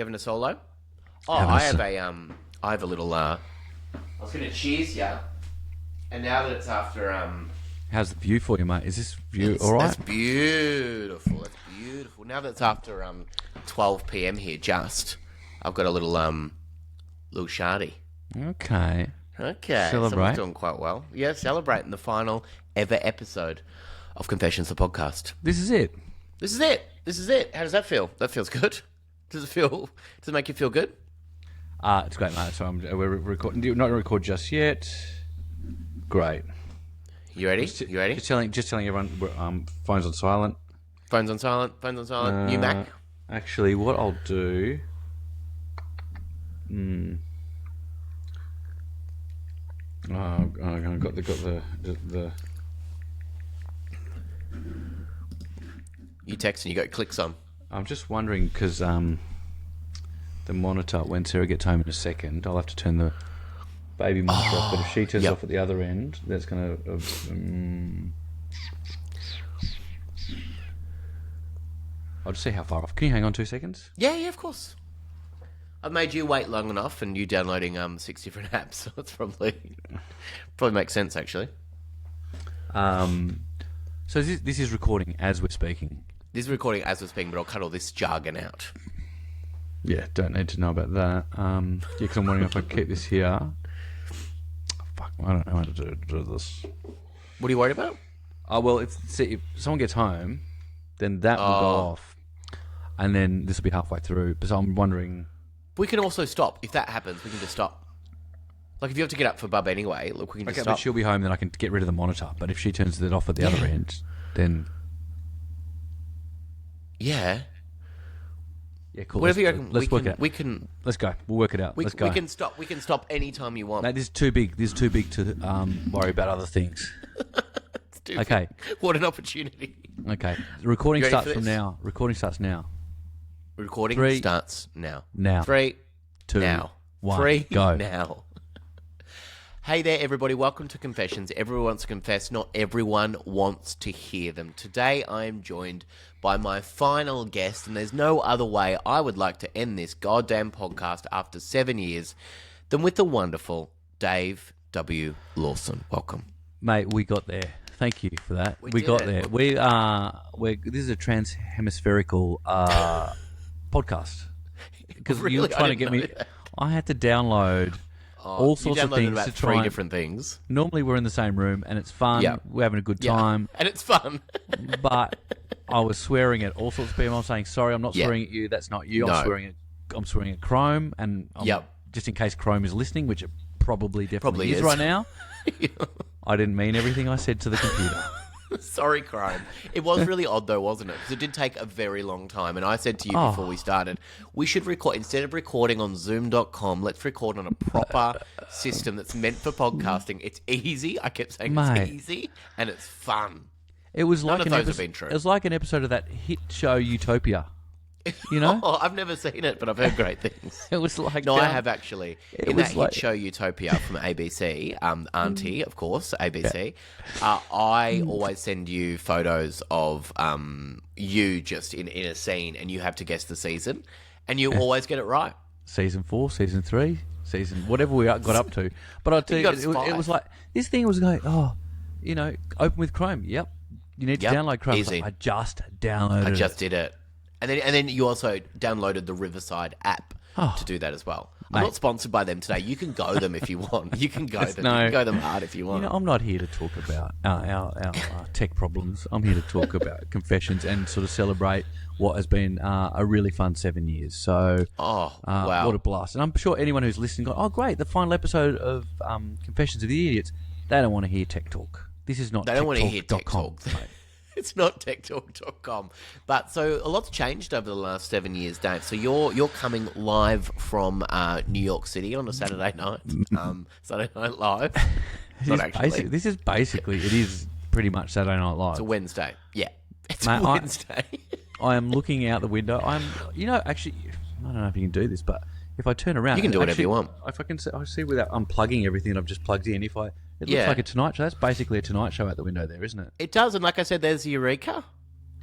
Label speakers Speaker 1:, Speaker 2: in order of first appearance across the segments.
Speaker 1: You having a solo? Oh, I have a little. I was going to cheers you, and now that it's after
Speaker 2: How's the view for you, mate? Is this view all right?
Speaker 1: That's beautiful. That's beautiful. Now that it's after 12 p.m. here, I've got a little shardy.
Speaker 2: Okay.
Speaker 1: Celebrate. Someone's doing quite well. Yeah, celebrating the final ever episode of Confessions, the podcast.
Speaker 2: This is it.
Speaker 1: This is it. How does that feel? That feels good. Does it make you feel good?
Speaker 2: It's great, mate. So we're recording. Not going to record just yet. Great.
Speaker 1: You ready?
Speaker 2: Just telling everyone. Phones on silent.
Speaker 1: Phones on silent. New Mac.
Speaker 2: Actually, what I'll do. I've got the.
Speaker 1: You text and you got clicks on.
Speaker 2: I'm just wondering because the monitor, when Sarah gets home in a second, I'll have to turn the baby monitor off. But if she turns off at the other end, that's going to. I'll just see how far off. Can you hang on 2 seconds?
Speaker 1: Yeah, of course. I've made you wait long enough, and you downloading 6 different apps. So it's probably makes sense actually.
Speaker 2: So this is recording as we're speaking.
Speaker 1: This is recording as we're speaking, but I'll cut all this jargon out.
Speaker 2: Yeah, don't need to know about that. Because I'm wondering if I keep this here. Fuck, I don't know how to do this.
Speaker 1: What are you worried about?
Speaker 2: Oh, well, if someone gets home, then that will go off. And then this will be halfway through. So I'm wondering...
Speaker 1: We can also stop. If that happens, we can just stop. Like, if you have to get up for Bub anyway, look, we can just stop.
Speaker 2: But she'll be home, then I can get rid of the monitor. But if she turns it off at the other end, then...
Speaker 1: Yeah.
Speaker 2: Yeah, cool.
Speaker 1: Whatever you reckon.
Speaker 2: Let's work it out.
Speaker 1: We can...
Speaker 2: Let's go. We'll work it out. Let's go.
Speaker 1: We can stop any time you want.
Speaker 2: Mate, this is too big. This is too big to worry about other things.
Speaker 1: It's too
Speaker 2: Okay.
Speaker 1: big. What an opportunity.
Speaker 2: Okay. The recording starts from now. Recording starts now.
Speaker 1: Recording
Speaker 2: 3
Speaker 1: starts now.
Speaker 2: Now.
Speaker 1: 3,
Speaker 2: 2,
Speaker 1: now.
Speaker 2: 1,
Speaker 1: 3,
Speaker 2: go.
Speaker 1: now. Hey there, everybody. Welcome to Confessions. Everyone wants to confess. Not everyone wants to hear them. Today, I am joined by my final guest, and there's no other way I would like to end this goddamn podcast after 7 years than with the wonderful Dave W. Lawson. Welcome.
Speaker 2: Mate, we got there. Thank you for that.
Speaker 1: We
Speaker 2: got
Speaker 1: did it.
Speaker 2: there. This is a trans-hemispherical podcast. Because
Speaker 1: Really?
Speaker 2: you were trying to get me...
Speaker 1: That.
Speaker 2: I had to download... all sorts of things
Speaker 1: about
Speaker 2: to try.
Speaker 1: 3 different things.
Speaker 2: Normally we're in the same room and it's fun.
Speaker 1: Yeah.
Speaker 2: We're having a good time.
Speaker 1: And it's fun.
Speaker 2: But I was swearing at all sorts of people. I was saying, sorry, I'm not swearing at you. That's not you.
Speaker 1: No.
Speaker 2: I'm swearing at Chrome. And just in case Chrome is listening, which it definitely is right now. I didn't mean everything I said to the computer.
Speaker 1: Sorry, Chrome. It was really odd, though, wasn't it? Because it did take a very long time. And I said to you before we started, we should record, instead of recording on Zoom.com, let's record on a proper system that's meant for podcasting. It's easy. I kept saying it's easy, and it's fun.
Speaker 2: It was
Speaker 1: None
Speaker 2: like
Speaker 1: of those have been true.
Speaker 2: It was like an episode of that hit show Utopia. You know?
Speaker 1: I've never seen it, but I've heard great things.
Speaker 2: It was like...
Speaker 1: No, I have actually. In that hit show Utopia from ABC, Auntie, of course, ABC, I always send you photos of you just in a scene, and you have to guess the season, and you always get it right.
Speaker 2: Season 4, Season 3, Season... Whatever we got up to. But I'll tell you, it was like... This thing was going, open with Chrome. Yep. You need to download Chrome.
Speaker 1: Easy.
Speaker 2: I just downloaded it.
Speaker 1: I just did it. And then you also downloaded the Riverside app to do that as well. I'm not sponsored by them today. You can go them if you want. You can go them. You can go them hard if you want.
Speaker 2: I'm not here to talk about our tech problems. I'm here to talk about confessions and sort of celebrate what has been a really fun 7 years. So,
Speaker 1: wow.
Speaker 2: What a blast. And I'm sure anyone who's listening goes, oh, great, the final episode of Confessions of the Idiots. They don't want to hear tech talk. This is not
Speaker 1: They don't want to hear tech talk.
Speaker 2: Mate.
Speaker 1: It's not techtalk.com. But so a lot's changed over the last 7 years, Dave. So you're coming live from New York City on a Saturday night. Saturday Night Live. Not actually.
Speaker 2: This is basically, it is pretty much Saturday Night Live.
Speaker 1: It's a Wednesday. Yeah. It's
Speaker 2: Mate,
Speaker 1: a Wednesday.
Speaker 2: I am looking out the window. Actually, I don't know if you can do this, but if I turn around...
Speaker 1: You can do whatever you want.
Speaker 2: If I see without unplugging everything that I've just plugged in, it looks like a Tonight Show. That's basically a Tonight Show out the window there, isn't it?
Speaker 1: It does, and like I said, there's Eureka.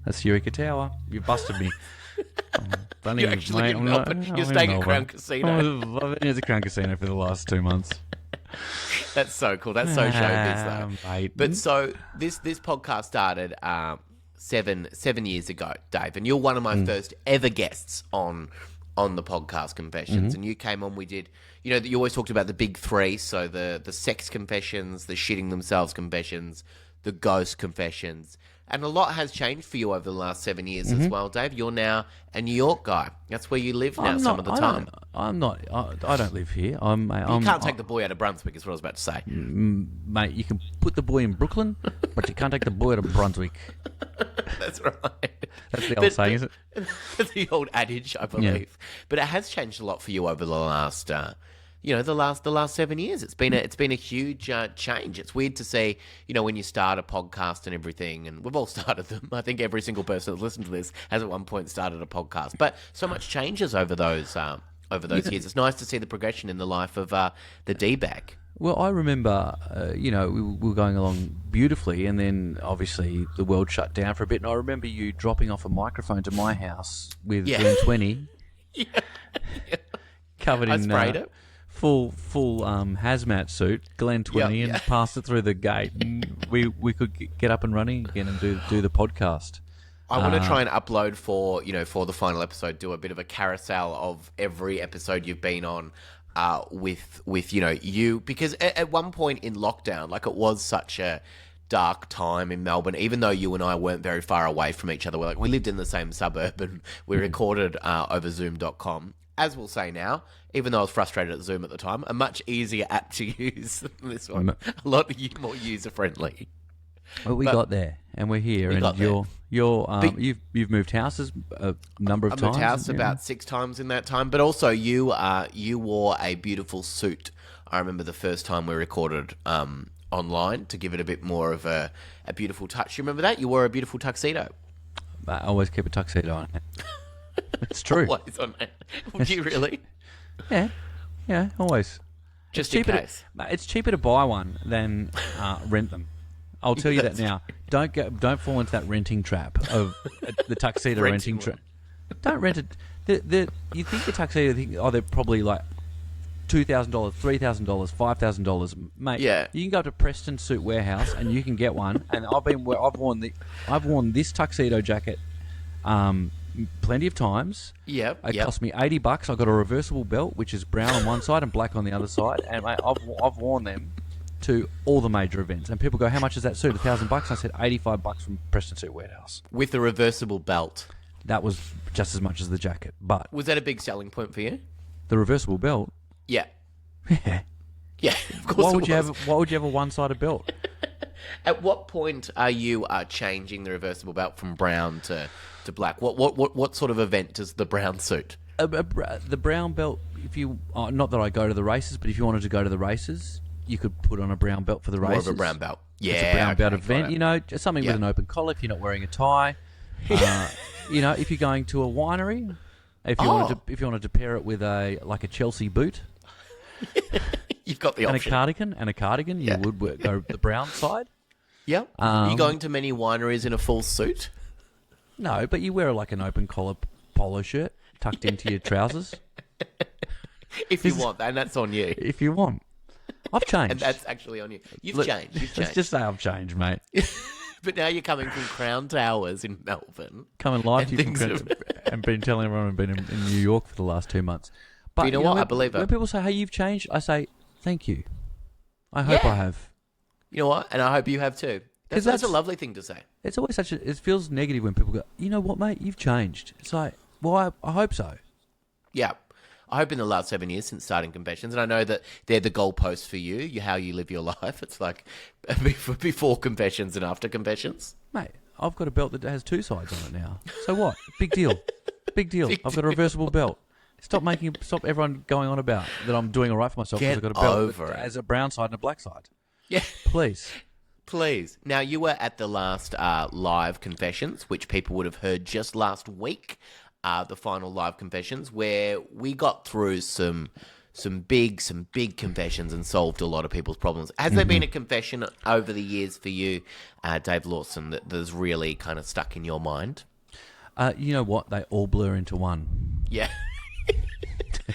Speaker 2: That's Eureka Tower. You busted me. Funny,
Speaker 1: You're actually
Speaker 2: mate,
Speaker 1: in
Speaker 2: I'm
Speaker 1: Melbourne.
Speaker 2: not-
Speaker 1: You're
Speaker 2: I'm
Speaker 1: staying
Speaker 2: in
Speaker 1: at Crown
Speaker 2: Melbourne.
Speaker 1: Casino.
Speaker 2: I've been at the Crown Casino for the last 2 months.
Speaker 1: That's so cool. That's so showbiz, though.
Speaker 2: Mate.
Speaker 1: But so this podcast started 7 years ago, Dave, and you're one of my first ever guests on the podcast Confessions. And you came on. We did, you always talked about the big three, so the sex confessions, the shitting themselves confessions, the ghost confessions. And a lot has changed for you over the last 7 years as well, Dave. You're now a New York guy. That's where you live now some of the time.
Speaker 2: I don't live here.
Speaker 1: You can't take the boy out of Brunswick, is what I was about to say.
Speaker 2: Mate, you can put the boy in Brooklyn, but you can't take the boy out of Brunswick.
Speaker 1: That's right.
Speaker 2: That's the old saying, is it?
Speaker 1: That's the old adage, I believe. But it has changed a lot for you over the last, the last 7 years. It's been a huge change. It's weird to see, when you start a podcast and everything, and we've all started them. I think every single person that's listened to this has at one point started a podcast. But so much changes over those years. It's nice to see the progression in the life of the D-bag.
Speaker 2: Well, I remember, we were going along beautifully, and then obviously the world shut down for a bit. And I remember you dropping off a microphone to my house with Glen 20, covered in full hazmat suit, Glen 20, and passed it through the gate, and we could get up and running again and do the podcast.
Speaker 1: I want to try and upload for the final episode, do a bit of a carousel of every episode you've been on. With you, because at one point in lockdown, like, it was such a dark time in Melbourne, even though you and I weren't very far away from each other. We lived in the same suburb, and we recorded over Zoom.com. As we'll say now, even though I was frustrated at Zoom at the time, a much easier app to use than this one. A lot more user-friendly.
Speaker 2: Well, we got there, and we're here, and you've moved houses a number of times.
Speaker 1: I've moved house about 6 times in that time, but also you wore a beautiful suit. I remember the first time we recorded online to give it a bit more of a beautiful touch. You remember that? You wore a beautiful tuxedo.
Speaker 2: I always keep a tuxedo on. It's true.
Speaker 1: Always on it. Would you really?
Speaker 2: Yeah, always.
Speaker 1: Just in case.
Speaker 2: It's cheaper to buy one than rent them. I'll tell you that now. Don't fall into that renting trap of the tuxedo renting trap. Don't rent it. You think the tuxedo? They're probably like $2,000, $3,000, $5,000, mate.
Speaker 1: Yeah.
Speaker 2: You can go to Preston Suit Warehouse and you can get one. And I've worn this tuxedo jacket, plenty of times.
Speaker 1: Yep.
Speaker 2: It cost me $80. I got a reversible belt, which is brown on one side and black on the other side, and mate, I've worn them to all the major events, and people go, "How much is that suit? $1,000?" I said, $85 from Preston Suit Warehouse
Speaker 1: with a reversible belt.
Speaker 2: That was just as much as the jacket, but
Speaker 1: was that a big selling point for you?
Speaker 2: The reversible belt.
Speaker 1: Yeah. Yeah. Of course.
Speaker 2: Why would you have a one-sided belt?
Speaker 1: At what point are you changing the reversible belt from brown to black? What sort of event does the brown suit?
Speaker 2: The brown belt. If you not that I go to the races, but if you wanted to go to the races, you could put on a brown belt for the races.
Speaker 1: More of a brown belt. Yeah,
Speaker 2: it's a brown belt event. Just something with an open collar. If you're not wearing a tie, if you're going to a winery, if you wanted to pair it with a Chelsea boot,
Speaker 1: you've got the option.
Speaker 2: And a cardigan, you would go the brown side.
Speaker 1: Yep. Are you going to many wineries in a full suit?
Speaker 2: No, but you wear an open collar polo shirt tucked into your trousers.
Speaker 1: If you want, and that's on you.
Speaker 2: If you want. I've changed.
Speaker 1: And that's actually on you. You've changed.
Speaker 2: Let's just say I've changed, mate.
Speaker 1: But now you're coming from Crown Towers in Melbourne.
Speaker 2: Coming live to you and been telling everyone I've been in New York for the last 2 months. But
Speaker 1: you know what? I believe it.
Speaker 2: When people say, "Hey, you've changed," I say, "Thank you. I hope I have."
Speaker 1: You know what? And I hope you have too. That's a lovely thing to say.
Speaker 2: It's always it feels negative when people go, "You know what, mate? You've changed." It's like, well, I hope so.
Speaker 1: Yeah. I hope in the last 7 years since starting Confessions, and I know that they're the goalposts for you, how you live your life. It's like before Confessions and after Confessions.
Speaker 2: Mate, I've got a belt that has 2 sides on it now. So what? Big deal. Big deal. I've got a reversible belt. Stop everyone going on about that I'm doing all right for myself because I've got a belt that has a brown side and a black side.
Speaker 1: Yeah.
Speaker 2: Please.
Speaker 1: Please. Now, you were at the last live Confessions, which people would have heard just last week. The final live Confessions, where we got through some big confessions and solved a lot of people's problems. Has there been a confession over the years for you, Dave Lawson, that's really kind of stuck in your mind?
Speaker 2: You know what? They all blur into one.
Speaker 1: Yeah.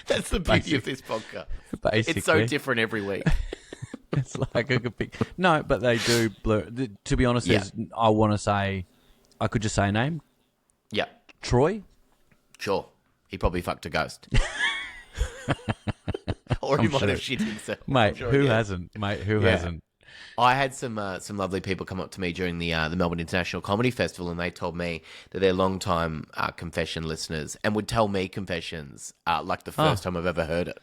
Speaker 1: That's the beauty of this podcast.
Speaker 2: Basically.
Speaker 1: It's so different every week.
Speaker 2: It's like I could pick. No, but they do blur. To be honest,
Speaker 1: Yeah.
Speaker 2: I want to say, I could just say a name.
Speaker 1: Yeah.
Speaker 2: Troy.
Speaker 1: Sure. He probably fucked a ghost. Or he
Speaker 2: I'm
Speaker 1: might
Speaker 2: sure.
Speaker 1: have shit himself.
Speaker 2: Mate,
Speaker 1: I'm sure,
Speaker 2: who
Speaker 1: yeah.
Speaker 2: hasn't? Mate, who
Speaker 1: Yeah.
Speaker 2: hasn't?
Speaker 1: I had some lovely people come up to me during the Melbourne International Comedy Festival, and they told me that they're long-time confession listeners and would tell me confessions like the first time I've ever heard it.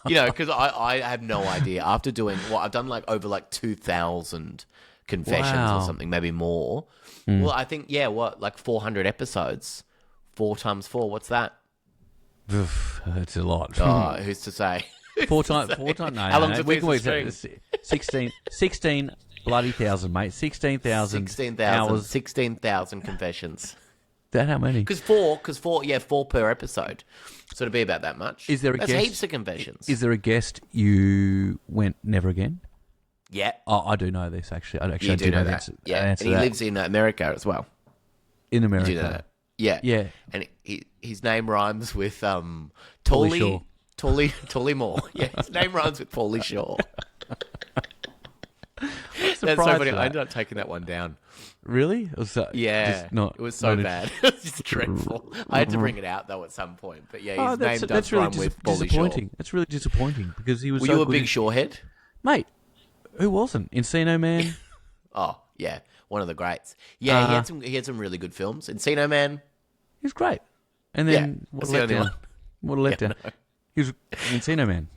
Speaker 1: Because I have no idea. After doing I've done over 2,000 confessions
Speaker 2: Wow.
Speaker 1: or something, maybe more. Well, I think 400 episodes. 4 times 4, what's that?
Speaker 2: Oof, that's a lot.
Speaker 1: Oh, who's to say?
Speaker 2: Four times. No,
Speaker 1: How long's a
Speaker 2: we
Speaker 1: piece
Speaker 2: can
Speaker 1: of
Speaker 2: work
Speaker 1: string?
Speaker 2: 16 bloody thousand, mate. 16,000
Speaker 1: 16,000.
Speaker 2: hours.
Speaker 1: 16,000 confessions.
Speaker 2: That how many?
Speaker 1: Because four per episode. So it'd be about that much.
Speaker 2: Is there a
Speaker 1: That's
Speaker 2: guest?
Speaker 1: heaps of confessions.
Speaker 2: Is there a guest you went never again?
Speaker 1: Yeah.
Speaker 2: Oh, I do know this actually. I
Speaker 1: You do know
Speaker 2: the
Speaker 1: that.
Speaker 2: answer-
Speaker 1: Yeah.
Speaker 2: answer
Speaker 1: And he
Speaker 2: that.
Speaker 1: lives in America as well.
Speaker 2: in
Speaker 1: You
Speaker 2: America.
Speaker 1: do know that. Yeah.
Speaker 2: Yeah.
Speaker 1: And his name rhymes with
Speaker 2: Pauly
Speaker 1: Tolly
Speaker 2: Shaw.
Speaker 1: Tolly Moore. Yeah, his name rhymes with Pauly Shaw. That's so
Speaker 2: surprised
Speaker 1: funny.
Speaker 2: at
Speaker 1: I
Speaker 2: that.
Speaker 1: ended up taking that one down.
Speaker 2: Really? Or was that
Speaker 1: Yeah.
Speaker 2: just not,
Speaker 1: it was so
Speaker 2: not
Speaker 1: bad. It was just dreadful. I had to bring it out though at some point. But yeah, his name does
Speaker 2: really
Speaker 1: rhyme with Pauly Shaw.
Speaker 2: disappointing. That's really disappointing because he was.
Speaker 1: Were
Speaker 2: so
Speaker 1: you a
Speaker 2: good
Speaker 1: big
Speaker 2: in-
Speaker 1: Shaw head?
Speaker 2: mate? Who wasn't? Encino Man.
Speaker 1: Oh, yeah. One of the greats. Yeah,
Speaker 2: Uh-huh.
Speaker 1: he had some really good films. Encino Man.
Speaker 2: He was great. And then
Speaker 1: that's
Speaker 2: what a
Speaker 1: the only
Speaker 2: letdown. What a letdown.
Speaker 1: no.
Speaker 2: He was Encino Man.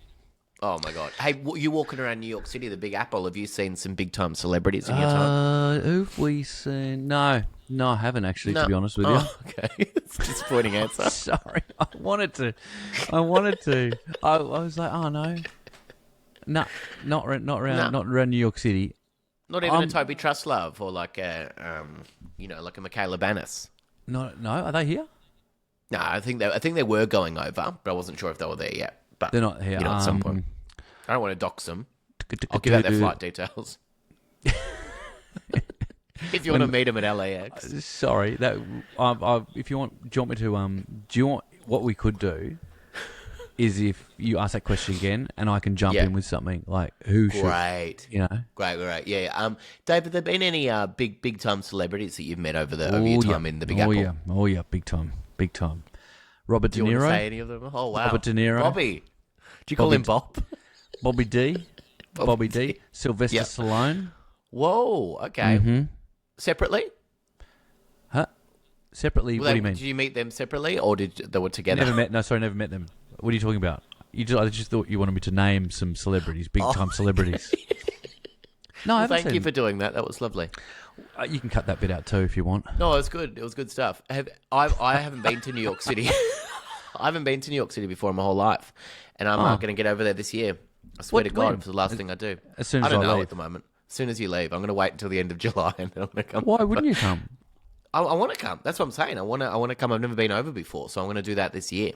Speaker 1: Oh my god. Hey, you walking around New York City, the Big Apple, have you seen some big time celebrities in your time?
Speaker 2: Who've we seen? No, I haven't actually.
Speaker 1: No.
Speaker 2: To be honest with you.
Speaker 1: Oh, okay. It's a disappointing answer.
Speaker 2: Sorry, I wanted to. I was like, oh no, not around New York City.
Speaker 1: Not even a Toby Truslove or like a Michaela Banis.
Speaker 2: No, are they here?
Speaker 1: No, I think they were going over, but I wasn't sure if they were there yet. But
Speaker 2: They're not here.
Speaker 1: at some point. I don't want to dox them. I'll give out their flight details. If you want to meet them at LAX.
Speaker 2: Sorry, that if you want, do you want me to? Do you want what we could do? Is if you ask that question again, and I can jump
Speaker 1: Yeah.
Speaker 2: in with something like who should
Speaker 1: Great.
Speaker 2: you know?
Speaker 1: Great. Yeah. Dave, have there been any big time celebrities that you've met over your time in the Big Apple?
Speaker 2: Oh yeah, big time. Robert
Speaker 1: Do
Speaker 2: De
Speaker 1: you want to
Speaker 2: Niro,
Speaker 1: say any of them? Oh wow.
Speaker 2: Robert De Niro.
Speaker 1: Bobby. Do you call
Speaker 2: Bobby
Speaker 1: him Bob?
Speaker 2: Bobby D, Bobby D, Sylvester
Speaker 1: Yep.
Speaker 2: Stallone.
Speaker 1: Whoa. Okay. Separately?
Speaker 2: Huh? Separately, what do you mean?
Speaker 1: Did you meet them separately, or did they were together?
Speaker 2: Never met. No, sorry, never met them. What are you talking about? I just thought you wanted me to name some celebrities, big time celebrities. No, I haven't
Speaker 1: Thank
Speaker 2: seen
Speaker 1: you
Speaker 2: them.
Speaker 1: for doing that. That was lovely.
Speaker 2: You can cut that bit out too if you want.
Speaker 1: No, it was good. It was good stuff. I haven't been to New York City. I haven't been to New York City before in my whole life, and I'm going to get over there this year. I swear to God,
Speaker 2: when?
Speaker 1: it's the last thing I do.
Speaker 2: As soon as
Speaker 1: I don't
Speaker 2: I
Speaker 1: know
Speaker 2: leave.
Speaker 1: at the moment. As soon as you leave, I'm going to wait until the end of July, and then I'm going to come.
Speaker 2: Why wouldn't you come?
Speaker 1: I want to come. That's what I'm saying. I want to come. I've never been over before, so I'm going to do that this year.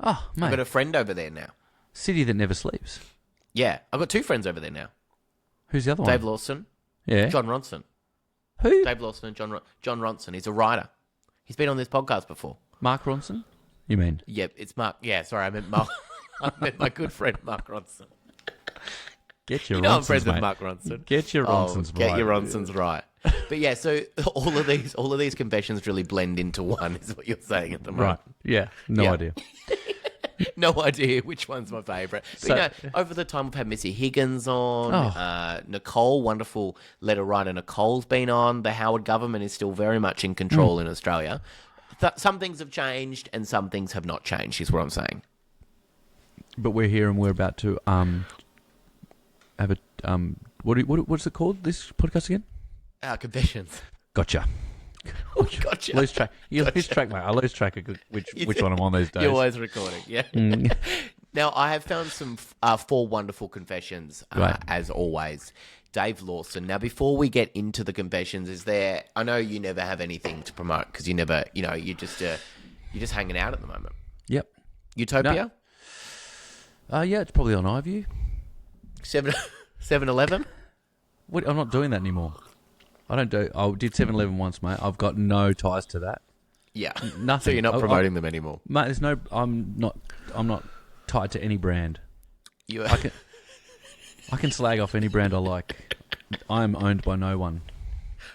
Speaker 2: Oh,
Speaker 1: I've got
Speaker 2: mate.
Speaker 1: a friend over there now.
Speaker 2: City that never sleeps.
Speaker 1: Yeah, I've got 2 friends over there now.
Speaker 2: Who's the other one?
Speaker 1: Dave Lawson,
Speaker 2: Yeah.
Speaker 1: John Ronson.
Speaker 2: Who?
Speaker 1: Dave Lawson and John Ronson. He's a writer. He's been on this podcast before.
Speaker 2: Mark Ronson? You mean?
Speaker 1: Yep, it's Mark. Yeah, sorry, I meant Mark. I meant my good friend Mark Ronson.
Speaker 2: Get your
Speaker 1: You know I'm
Speaker 2: Ronsons,
Speaker 1: friends with
Speaker 2: mate.
Speaker 1: Mark Ronson.
Speaker 2: Get your Ronsons right.
Speaker 1: Get your Ronsons right. But yeah, so all of these confessions really blend into one, is what you're saying at the moment.
Speaker 2: Right. Yeah. No
Speaker 1: Yeah.
Speaker 2: idea.
Speaker 1: No idea which one's my favourite. But
Speaker 2: So-
Speaker 1: over the time we've had Missy Higgins on,
Speaker 2: Oh.
Speaker 1: Nicole, wonderful letter writer Nicole's been on. The Howard government is still very much in control in Australia. Some things have changed and some things have not changed, is what I'm saying.
Speaker 2: But we're here and we're about to have a what's it called? This podcast again?
Speaker 1: Confessions.
Speaker 2: Gotcha.
Speaker 1: Gotcha.
Speaker 2: Lose track. You lose track, mate. I lose track of which one I'm on these days.
Speaker 1: You're always recording, yeah. Now, I have found some 4 wonderful confessions,
Speaker 2: Right.
Speaker 1: as always. Dave Lawson. Now, before we get into the confessions, I know you never have anything to promote because you never, you're just hanging out at the moment.
Speaker 2: Yep.
Speaker 1: Utopia?
Speaker 2: Yeah, it's probably on iView.
Speaker 1: 7-Eleven?
Speaker 2: What? I'm not doing that anymore. I don't do. I did 7-Eleven once, mate. I've got no ties to that.
Speaker 1: Yeah.
Speaker 2: Nothing.
Speaker 1: So you're not promoting them anymore.
Speaker 2: Mate, there's no. I'm not tied to any brand.
Speaker 1: You
Speaker 2: I can slag off any brand I like. I'm owned by no one.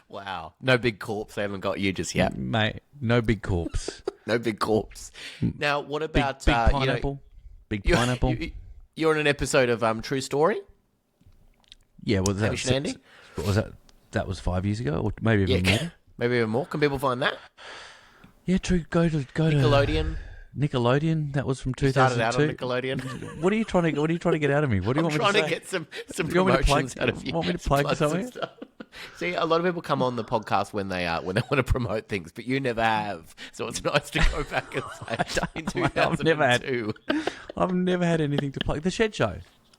Speaker 1: Wow. No big corpse. They haven't got you just yet.
Speaker 2: Mate, no big corpse.
Speaker 1: No big corpse. Now, what
Speaker 2: Big,
Speaker 1: about
Speaker 2: big pineapple? Big pineapple?
Speaker 1: You're on an episode of True Story.
Speaker 2: Yeah, was that?
Speaker 1: Hamish and Andy?
Speaker 2: What was that? That was 5 years ago, or maybe even more.
Speaker 1: Maybe even more. Can people find that?
Speaker 2: Yeah, true. Go to
Speaker 1: Nickelodeon.
Speaker 2: Nickelodeon. That was from 2002.
Speaker 1: Started out on Nickelodeon.
Speaker 2: What are you trying to get out of me? What do you want me to say?
Speaker 1: I'm trying to get some
Speaker 2: Do you want me to
Speaker 1: promotions
Speaker 2: plug-
Speaker 1: out of you.
Speaker 2: want me to plug something?
Speaker 1: See, a lot of people come on the podcast when they want to promote things, but you never have. So it's nice to go back and say in 2002.
Speaker 2: I've never had anything to plug. The Shed Show.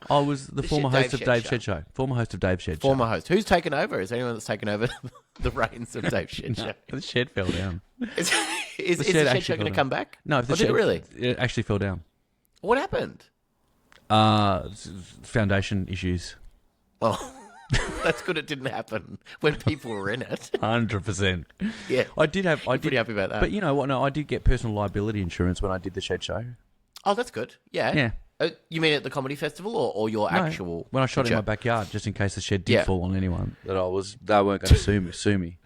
Speaker 2: I was the former host of Dave Shed Show. Former host of Dave Shed Show.
Speaker 1: Former host. Who's taken over? Is there anyone that's taken over the reins of Dave Shed Show?
Speaker 2: The shed fell down.
Speaker 1: Is the Shed Show going to come back?
Speaker 2: No,
Speaker 1: did it really?
Speaker 2: It actually fell down.
Speaker 1: What happened?
Speaker 2: Foundation issues.
Speaker 1: Oh, that's good. It didn't happen when people were in it.
Speaker 2: 100%.
Speaker 1: Yeah,
Speaker 2: I did.
Speaker 1: Pretty happy about that.
Speaker 2: But you know what? No, I did get personal liability insurance when I did the Shed Show.
Speaker 1: Oh, that's good. Yeah.
Speaker 2: Yeah.
Speaker 1: You mean at the comedy festival or your actual?
Speaker 2: When I shot in my backyard, just in case the shed did fall on anyone, they weren't going to sue me.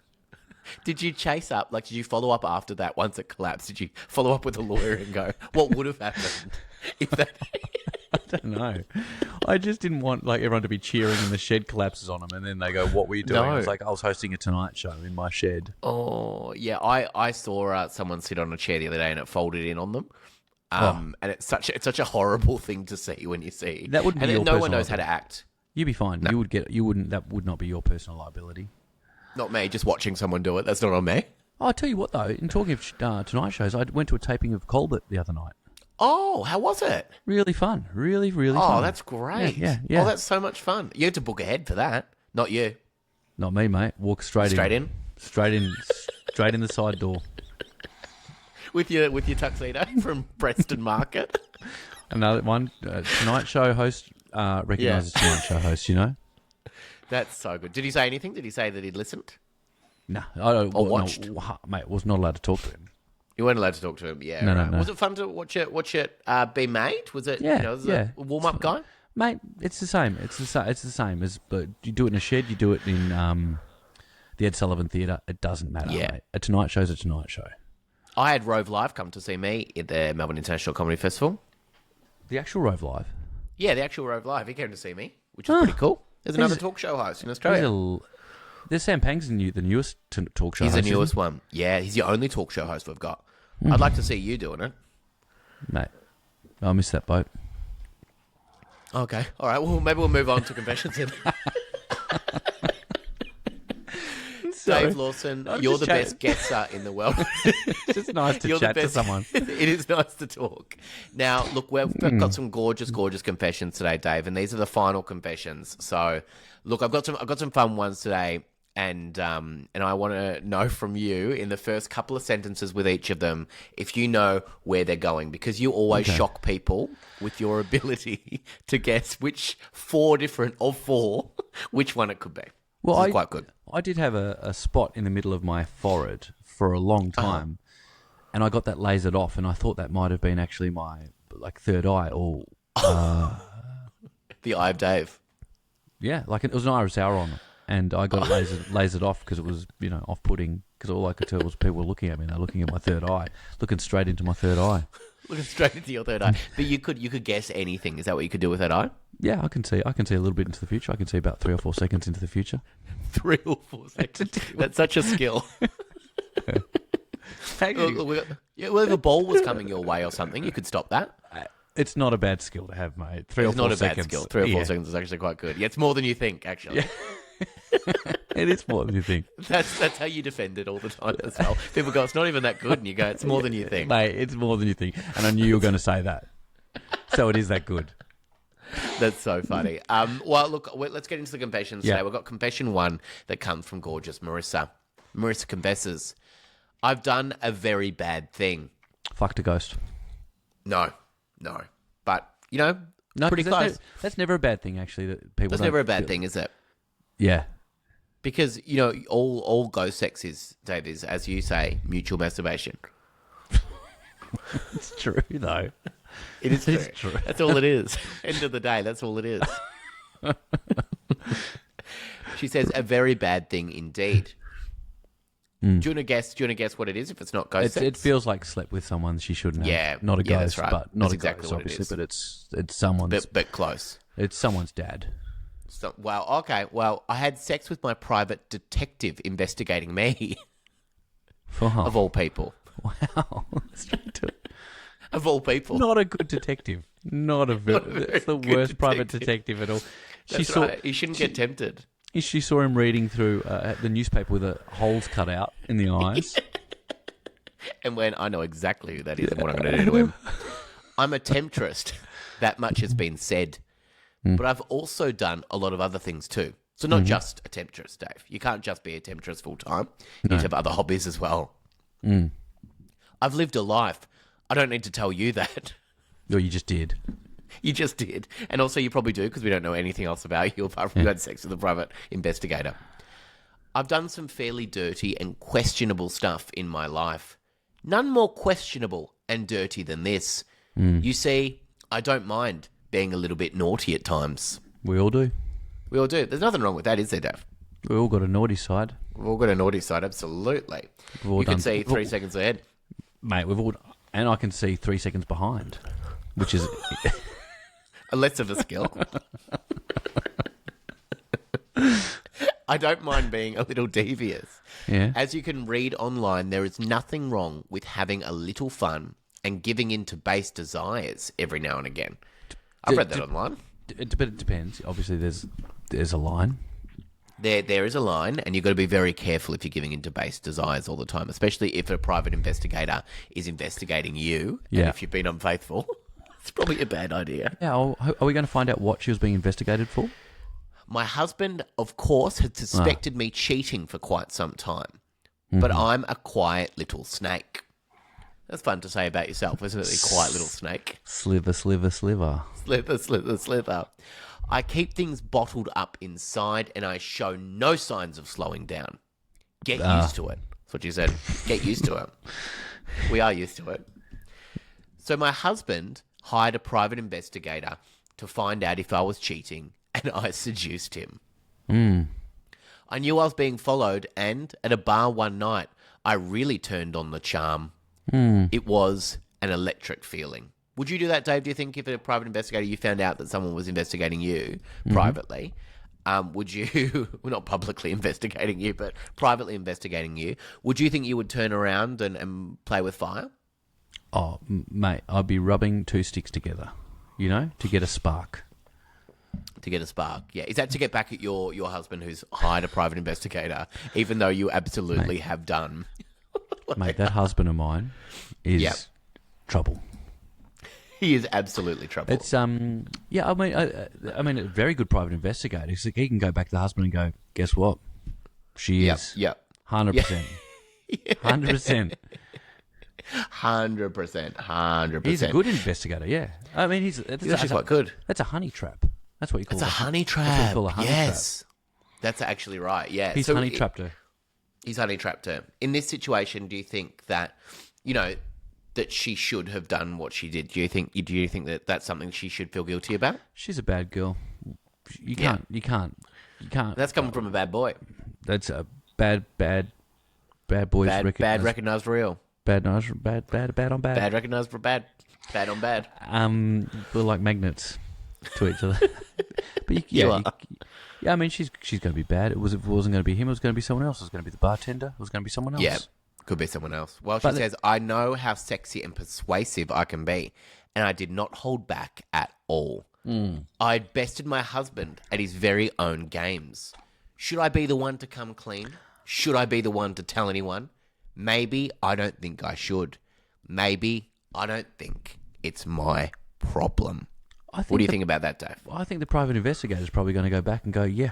Speaker 1: Did you chase up? Like, did you follow up after that once it collapsed? Did you follow up with a lawyer and go, what would have happened if that?
Speaker 2: I don't know. I just didn't want everyone to be cheering and the shed collapses on them, and then they go, "What were you doing?"
Speaker 1: No.
Speaker 2: I was like, "I was hosting a Tonight Show in my shed."
Speaker 1: Oh yeah, I saw someone sit on a chair the other day and it folded in on them. And it's such a horrible thing to see when you see
Speaker 2: that. Wouldn't be your
Speaker 1: no one knows how to act.
Speaker 2: You'd be fine.
Speaker 1: No.
Speaker 2: That would not be your personal liability.
Speaker 1: Not me. Just watching someone do it. That's not on me.
Speaker 2: Oh, I'll tell you what though. In talking of Tonight Shows, I went to a taping of Colbert the other night.
Speaker 1: Oh, how was it?
Speaker 2: Really fun. Really, really fun.
Speaker 1: Oh, that's great.
Speaker 2: Yeah.
Speaker 1: Oh, that's so much fun. You had to book ahead for that. Not you.
Speaker 2: Not me, mate. Walk straight in. Straight in the side door.
Speaker 1: With your tuxedo from Preston Market.
Speaker 2: Another one. Tonight Show host recognises Tonight Show host. You know.
Speaker 1: That's so good. Did he say anything? Did he say that he'd listened?
Speaker 2: No, I don't.
Speaker 1: Or watched?
Speaker 2: No, mate, was not allowed to talk to him.
Speaker 1: You weren't allowed to talk to him. Yeah.
Speaker 2: No,
Speaker 1: right.
Speaker 2: no.
Speaker 1: Was it fun to watch it be made? Was it?
Speaker 2: Yeah.
Speaker 1: Was it a warm up guy?
Speaker 2: Mate, it's the same. It's the same as. But you do it in a shed. You do it in the Ed Sullivan Theatre. It doesn't matter.
Speaker 1: Yeah.
Speaker 2: Mate. A Tonight Show's a Tonight Show.
Speaker 1: I had Rove Live come to see me at the Melbourne International Comedy Festival.
Speaker 2: The actual Rove Live.
Speaker 1: Yeah, the actual Rove Live. He came to see me, which is pretty cool. There's another talk show host in Australia.
Speaker 2: There's Sam Pang's the newest talk show host.
Speaker 1: He's the newest one. Yeah, he's the only talk show host we've got. I'd like to see you doing it.
Speaker 2: Mate, I missed that boat.
Speaker 1: Okay. All right. Well, maybe we'll move on to confessions then. Dave Lawson, you're the best guesser in the world.
Speaker 2: It's just nice to chat to someone.
Speaker 1: It is nice to talk. Now, look, we've got some gorgeous confessions today, Dave, and these are the final confessions. So, look, I've got some fun ones today, and I want to know from you in the first couple of sentences with each of them if you know where they're going, because you always shock people with your ability to guess which four, which one it could be.
Speaker 2: Well,
Speaker 1: this is quite good.
Speaker 2: I did have a spot in the middle of my forehead for a long time, and I got that lasered off, and I thought that might have been actually my third eye, or
Speaker 1: the eye of Dave.
Speaker 2: Yeah, it was an iris sauron, and I got it lasered off because it was off-putting, because all I could tell was people were looking at me, and they're looking at my third eye, looking straight into my third eye.
Speaker 1: Looking straight into your third eye. But you could guess anything. Is that what you could do with that eye?
Speaker 2: Yeah, I can see a little bit into the future. I can see about 3 or 4 seconds into the future.
Speaker 1: 3 or 4 seconds. That's such a skill. Well, if a ball was coming your way or something, you could stop that.
Speaker 2: It's not a bad skill to have, mate. 3 or 4 seconds. It's not a bad skill. 3 or 4 seconds is actually quite good. Yeah, it's more than you think, actually. Yeah. It is more than you think.
Speaker 1: That's how you defend it all the time as well. People go, it's not even that good, and you go, it's more than you think.
Speaker 2: Mate, it's more than you think. And I knew you were going to say that. So it is that good.
Speaker 1: That's so funny. Well, look, let's get into the confessions today. We've got confession 1 that comes from gorgeous Marissa. Marissa confesses, I've done a very bad thing.
Speaker 2: Fucked a ghost.
Speaker 1: No. But, pretty close.
Speaker 2: That's never a bad thing, actually. That people.
Speaker 1: That's never a bad thing, is it?
Speaker 2: Yeah.
Speaker 1: Because, all ghost sex is, Dave, is, as you say, mutual masturbation.
Speaker 2: It's true, though.
Speaker 1: It is true.
Speaker 2: It's true.
Speaker 1: That's all it is. End of the day, that's all it is. She says, a very bad thing indeed. Do you want to guess what it is if it's not ghost sex?
Speaker 2: It feels like slept with someone she shouldn't have.
Speaker 1: Yeah.
Speaker 2: Not a
Speaker 1: Yeah,
Speaker 2: ghost,
Speaker 1: that's right.
Speaker 2: but not
Speaker 1: That's
Speaker 2: a
Speaker 1: exactly
Speaker 2: ghost,
Speaker 1: what it
Speaker 2: obviously.
Speaker 1: is.
Speaker 2: But it's someone's.
Speaker 1: But close.
Speaker 2: It's someone's dad.
Speaker 1: So, okay. Well, I had sex with my private detective investigating me,
Speaker 2: Wow.
Speaker 1: of all people.
Speaker 2: Wow. Straight to it.
Speaker 1: Of all people.
Speaker 2: Not a good detective. Not a very. It's the
Speaker 1: good
Speaker 2: worst private
Speaker 1: detective.
Speaker 2: detective at all.
Speaker 1: That's right. You shouldn't get tempted.
Speaker 2: She saw him reading through the newspaper with the holes cut out in the eyes.
Speaker 1: And when I know exactly who that is and what I'm going to do to him. I'm a temptress. That much has been said. But I've also done a lot of other things too. So not just a temptress, Dave. You can't just be a temptress full time. You need to have other hobbies as well. I've lived a life. I don't need to tell you that.
Speaker 2: Or you just did.
Speaker 1: You just did. And also you probably do because we don't know anything else about you apart from you had sex with a private investigator. I've done some fairly dirty and questionable stuff in my life. None more questionable and dirty than this. You see, I don't mind being a little bit naughty at times.
Speaker 2: We all do.
Speaker 1: We all do. There's nothing wrong with that, is there, Dave?
Speaker 2: We all got a naughty side.
Speaker 1: We've all got a naughty side, absolutely.
Speaker 2: We've all
Speaker 1: You can
Speaker 2: done-
Speaker 1: see
Speaker 2: we've all-
Speaker 1: 3 seconds ahead.
Speaker 2: Mate, we've all... And I can see 3 seconds behind, which is...
Speaker 1: Less of a skill. I don't mind being a little devious.
Speaker 2: Yeah.
Speaker 1: As you can read online, there is nothing wrong with having a little fun and giving in to base desires every now and again. I've read that online.
Speaker 2: But it depends. Obviously, there's a line.
Speaker 1: There is a line, and you've got to be very careful if you're giving into base desires all the time, especially if a private investigator is investigating you.
Speaker 2: Yeah.
Speaker 1: And if you've been unfaithful, it's probably a bad idea.
Speaker 2: Yeah, are we going to find out what she was being investigated for?
Speaker 1: My husband, of course, had suspected me cheating for quite some time, but I'm a quiet little snake. That's fun to say about yourself, isn't it? A quiet little snake.
Speaker 2: Sliver, sliver, sliver.
Speaker 1: Slither, slither, slither. I keep things bottled up inside and I show no signs of slowing down. Get used to it. That's what you said. Get used to it. We are used to it. So my husband hired a private investigator to find out if I was cheating and I seduced him. I knew I was being followed and at a bar one night, I really turned on the charm. It was an electric feeling. Would you do that, Dave? Do you think if a private investigator, you found out that someone was investigating you privately, would you, well, not publicly investigating you, but privately investigating you, would you think you would turn around and play with fire?
Speaker 2: Oh, mate, I'd be rubbing two sticks together, to get a spark.
Speaker 1: To get a spark, yeah. Is that to get back at your husband who's hired a private investigator, even though you absolutely have done?
Speaker 2: Mate, that husband of mine is trouble.
Speaker 1: He is absolutely trouble.
Speaker 2: It's I mean a very good private investigator. He can go back to the husband and go, guess what? She is.
Speaker 1: Yep.
Speaker 2: 100%. 100%.
Speaker 1: 100%.
Speaker 2: He's a good investigator, yeah. I mean,
Speaker 1: He's actually quite good.
Speaker 2: That's a honey trap. That's what you call
Speaker 1: It's
Speaker 2: it.
Speaker 1: a honey
Speaker 2: That's what
Speaker 1: trap.
Speaker 2: you call a honey
Speaker 1: Yes. That's actually right, yeah.
Speaker 2: He's
Speaker 1: So
Speaker 2: honey trapped her.
Speaker 1: He's honey trapped her. In this situation, do you think that, that she should have done what she did? Do you think that that's something she should feel guilty about?
Speaker 2: She's a bad girl. You
Speaker 1: Yeah.
Speaker 2: can't.
Speaker 1: That's coming from a bad boy.
Speaker 2: That's a bad boys.
Speaker 1: Bad recognized real.
Speaker 2: Bad on bad.
Speaker 1: Bad recognized for bad. Bad on bad.
Speaker 2: We're like magnets to each other. But
Speaker 1: You are.
Speaker 2: yeah, I mean, she's going to be bad. If it wasn't going to be him, it was going to be someone else. It was going to be the bartender. It was going to be someone else.
Speaker 1: Yeah, could be someone else. Well, she
Speaker 2: But
Speaker 1: says, I know how sexy and persuasive I can be, and I did not hold back at all. I'd bested my husband at his very own games. Should I be the one to come clean? Should I be the one to tell anyone? Maybe I don't think I should. Maybe I don't think it's my problem. What do you think about that, Dave?
Speaker 2: I think the private investigator is probably going to go back and go, yeah,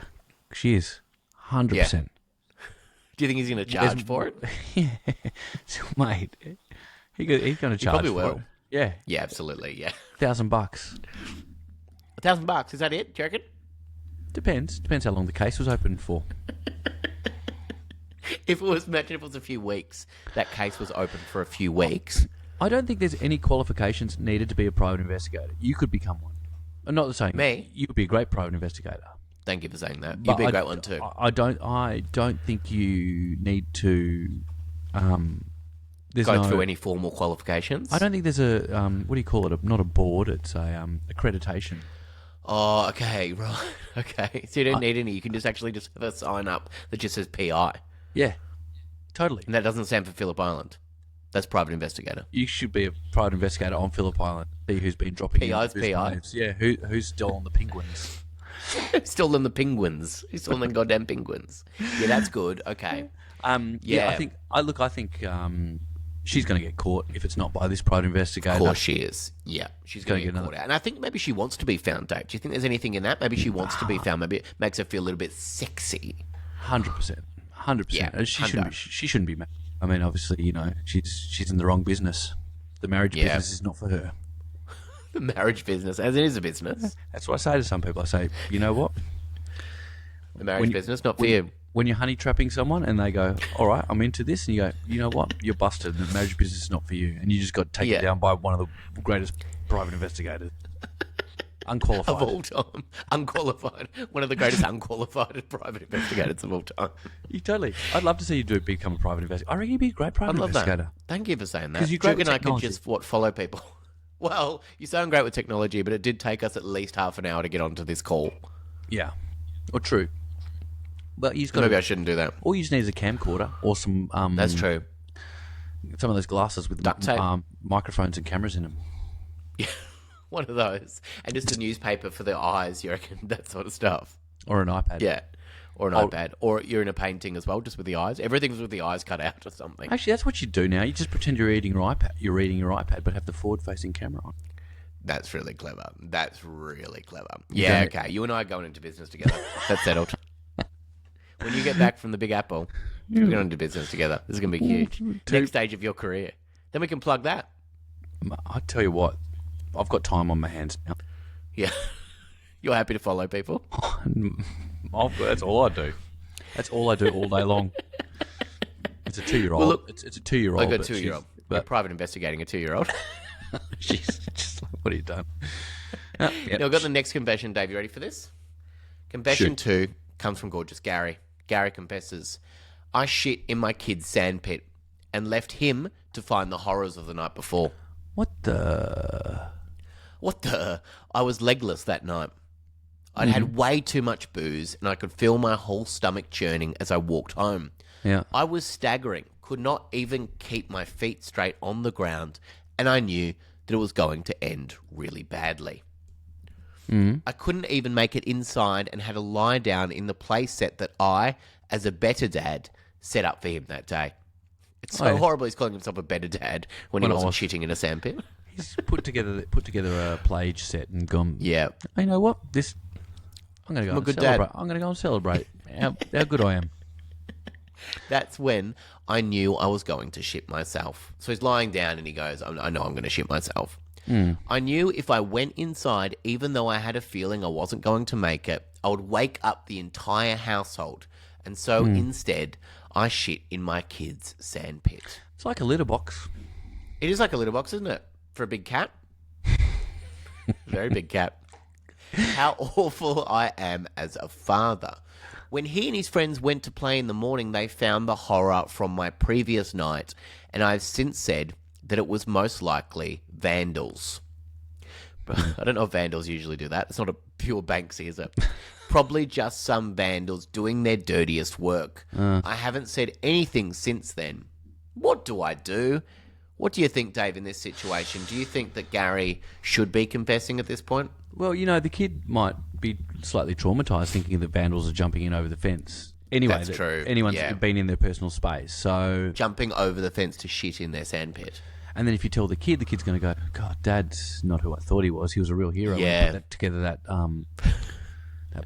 Speaker 2: she is. 100%.
Speaker 1: Do you think he's going to charge for it?
Speaker 2: Yeah. So, mate, he's going to charge
Speaker 1: probably
Speaker 2: for
Speaker 1: will.
Speaker 2: it. Yeah.
Speaker 1: Yeah, absolutely, yeah.
Speaker 2: $1,000.
Speaker 1: $1,000, is that it? Do you reckon?
Speaker 2: Depends how long the case was open for.
Speaker 1: If it was, imagine if it was a few weeks, that case was open for a few weeks.
Speaker 2: I don't think there's any qualifications needed to be a private investigator. You could become one. I'm not saying
Speaker 1: Me?
Speaker 2: you would be a great private investigator.
Speaker 1: Thank you for saying that. You'd
Speaker 2: But
Speaker 1: be a great one too.
Speaker 2: I don't think you need to. There's
Speaker 1: Go
Speaker 2: no,
Speaker 1: through any formal qualifications.
Speaker 2: I don't think there's a what do you call it? Not a board. It's a accreditation.
Speaker 1: Oh, okay, right. Okay. So you don't need any. You can just have a sign up that just says PI.
Speaker 2: Yeah, totally.
Speaker 1: And that doesn't stand for Phillip Island. That's private investigator.
Speaker 2: You should be a private investigator on Phillip Island. See who's been dropping
Speaker 1: PI's
Speaker 2: in.
Speaker 1: PI.
Speaker 2: Moves. Yeah, who's still on the penguins.
Speaker 1: Still in the penguins. He's still in the goddamn penguins. Yeah, that's good. Okay.
Speaker 2: Yeah, I think she's going to get caught if it's not by this private investigator.
Speaker 1: Of course she is. Yeah, she's going to get caught out. And I think maybe she wants to be found, Dave. Do you think there's anything in that? Maybe she wants to be found. Maybe it makes her feel a little bit sexy.
Speaker 2: 100%. 100%.
Speaker 1: Yeah,
Speaker 2: She shouldn't be mad. I mean, obviously, she's in the wrong business. The marriage business is not for her.
Speaker 1: The marriage business, as it is a business.
Speaker 2: That's what I say to some people. I say, you know what?
Speaker 1: The marriage business, not for you.
Speaker 2: When you're honey trapping someone and they go, all right, I'm into this, and you go, you know what? You're busted. The marriage business is not for you. And you just got taken down by one of the greatest private investigators. Unqualified.
Speaker 1: Of all time. Unqualified. One of the greatest unqualified private investigators of all time.
Speaker 2: You totally. I'd love to see you become a private investigator. I reckon you'd be a great private investigator.
Speaker 1: That. Thank you for saying that.
Speaker 2: 'Cause you're
Speaker 1: Do you
Speaker 2: great
Speaker 1: reckon
Speaker 2: with
Speaker 1: I could
Speaker 2: technology.
Speaker 1: just follow people? Well, you sound great with technology, but it did take us at least half an hour to get onto this call.
Speaker 2: Yeah. Or true. But you just got
Speaker 1: Maybe I shouldn't do that.
Speaker 2: all you just need is a camcorder or some
Speaker 1: That's true.
Speaker 2: some of those glasses with
Speaker 1: Duct tape.
Speaker 2: microphones and cameras in them.
Speaker 1: Yeah, one of those. And just a newspaper for the eyes, you reckon? That sort of stuff.
Speaker 2: Or an iPad.
Speaker 1: Yeah. Or an iPad. Or you're in a painting as well, just with the eyes. Everything's with the eyes cut out or something.
Speaker 2: Actually, that's what you do now. You just pretend you're reading your iPad. You're reading your iPad, but have the forward-facing camera on.
Speaker 1: That's really clever. That's really clever. Yeah, okay. You and I are going into business together. That's settled. When you get back from the Big Apple, we're going into business together. This is going to be huge. Next stage of your career. Then we can plug that.
Speaker 2: I tell you what, I've got time on my hands now.
Speaker 1: Yeah. You're happy to follow people?
Speaker 2: That's all I do. That's all I do all day long. It's a 2-year-old.
Speaker 1: Well, look,
Speaker 2: it's a 2-year-old.
Speaker 1: I got a
Speaker 2: but
Speaker 1: 2-year-old.
Speaker 2: she's-
Speaker 1: You're
Speaker 2: But
Speaker 1: private investigating a 2-year-old.
Speaker 2: she's just like, what have you done?
Speaker 1: Now, I've got the next confession, Dave. You ready for this? Confession
Speaker 2: Shoot.
Speaker 1: 2 comes from gorgeous Gary. Gary confesses, I shit in my kid's sandpit and left him to find the horrors of the night before.
Speaker 2: What the?
Speaker 1: What the? I was legless that night. I'd had way too much booze and I could feel my whole stomach churning as I walked home.
Speaker 2: Yeah.
Speaker 1: I was staggering, could not even keep my feet straight on the ground, and I knew that it was going to end really badly. I couldn't even make it inside and had to lie down in the play set that I, as a better dad, set up for him that day. It's so horrible he's calling himself a better dad when he wasn't shitting in a sandpit.
Speaker 2: He's put together a plage set and gone.
Speaker 1: Yeah.
Speaker 2: You know what? I'm going to go.
Speaker 1: I'm a
Speaker 2: and
Speaker 1: good
Speaker 2: celebrate.
Speaker 1: dad.
Speaker 2: I'm going to go and celebrate how good I am.
Speaker 1: That's when I knew I was going to shit myself. So he's lying down and he goes, I know I'm going to shit myself. I knew if I went inside, even though I had a feeling I wasn't going to make it, I would wake up the entire household. And so instead, I shit in my kid's sandpit.
Speaker 2: It's like a litter box.
Speaker 1: It is like a litter box, isn't it? For a big cat. Very big cat. How awful I am as a father. When he and his friends went to play in the morning, they found the horror from my previous night, and I've since said that it was most likely vandals. But I don't know if vandals usually do that. It's not a pure Banksy, is it? Probably just some vandals doing their dirtiest work. I haven't said anything since then. What do I do? What do you think, Dave, in this situation? Do you think that Gary should be confessing at this point?
Speaker 2: Well, the kid might be slightly traumatized thinking that vandals are jumping in over the fence. Anyway,
Speaker 1: That's true.
Speaker 2: Anyone's
Speaker 1: Yeah.
Speaker 2: been in their personal space. So,
Speaker 1: Jumping over the fence to shit in their sandpit.
Speaker 2: and then if you tell the kid's going to go, God, Dad's not who I thought he was. He was a real hero.
Speaker 1: Yeah.
Speaker 2: And put together that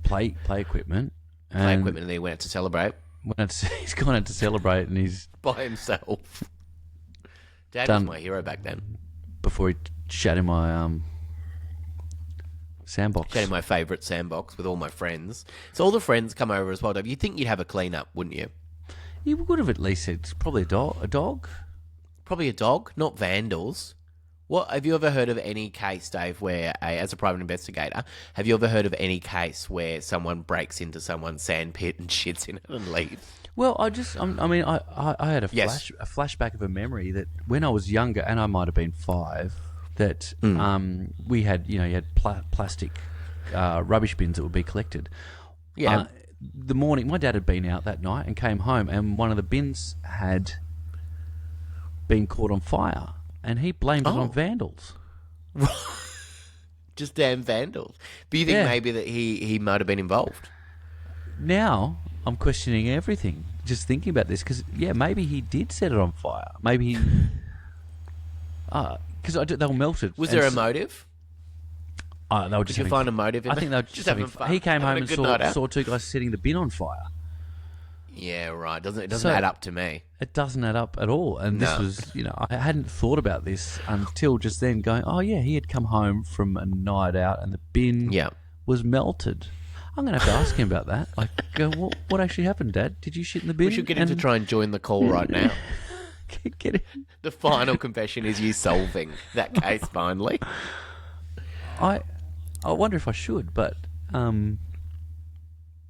Speaker 2: play equipment.
Speaker 1: Play equipment, and then he went out to celebrate
Speaker 2: He's gone out to celebrate, and he's
Speaker 1: by himself. Dad
Speaker 2: Done.
Speaker 1: was my hero back then.
Speaker 2: before he shat in my sandbox.
Speaker 1: Sat in my favourite sandbox with all my friends. So all the friends come over as well, Dave. You'd think you'd have a clean up, wouldn't you?
Speaker 2: He would have at least said it's probably a dog. A dog?
Speaker 1: Probably a dog, not vandals. What have you ever heard of any case, Dave, where, as a private investigator, have you ever heard of any case where someone breaks into someone's sandpit and shits in it and leaves?
Speaker 2: Well, I had a
Speaker 1: Yes.
Speaker 2: flashback of a memory that when I was younger, and I might have been 5, that we had, you had plastic rubbish bins that would be collected.
Speaker 1: Yeah.
Speaker 2: The morning, my dad had been out that night and came home, and one of the bins had been caught on fire, and he blamed it on vandals.
Speaker 1: Just damn vandals. But you think maybe that he might have been involved?
Speaker 2: Now I'm questioning everything, just thinking about this, because maybe he did set it on fire. Maybe he, because they were melted.
Speaker 1: Was there a motive?
Speaker 2: They were just
Speaker 1: Did you find a motive in
Speaker 2: I think they were just having fun. He came home and saw 2 guys setting the bin on fire.
Speaker 1: Yeah, right. It doesn't add up to me.
Speaker 2: It doesn't add up at all. And this was, I hadn't thought about this until just then, going, oh yeah, he had come home from a night out and the bin was melted. I'm going to have to ask him about that. Like, what actually happened, Dad? Did you shit in the bin?
Speaker 1: We should get him to try and join the call right now.
Speaker 2: Get him.
Speaker 1: The final confession is you solving that case finally.
Speaker 2: I wonder if I should, but
Speaker 1: No,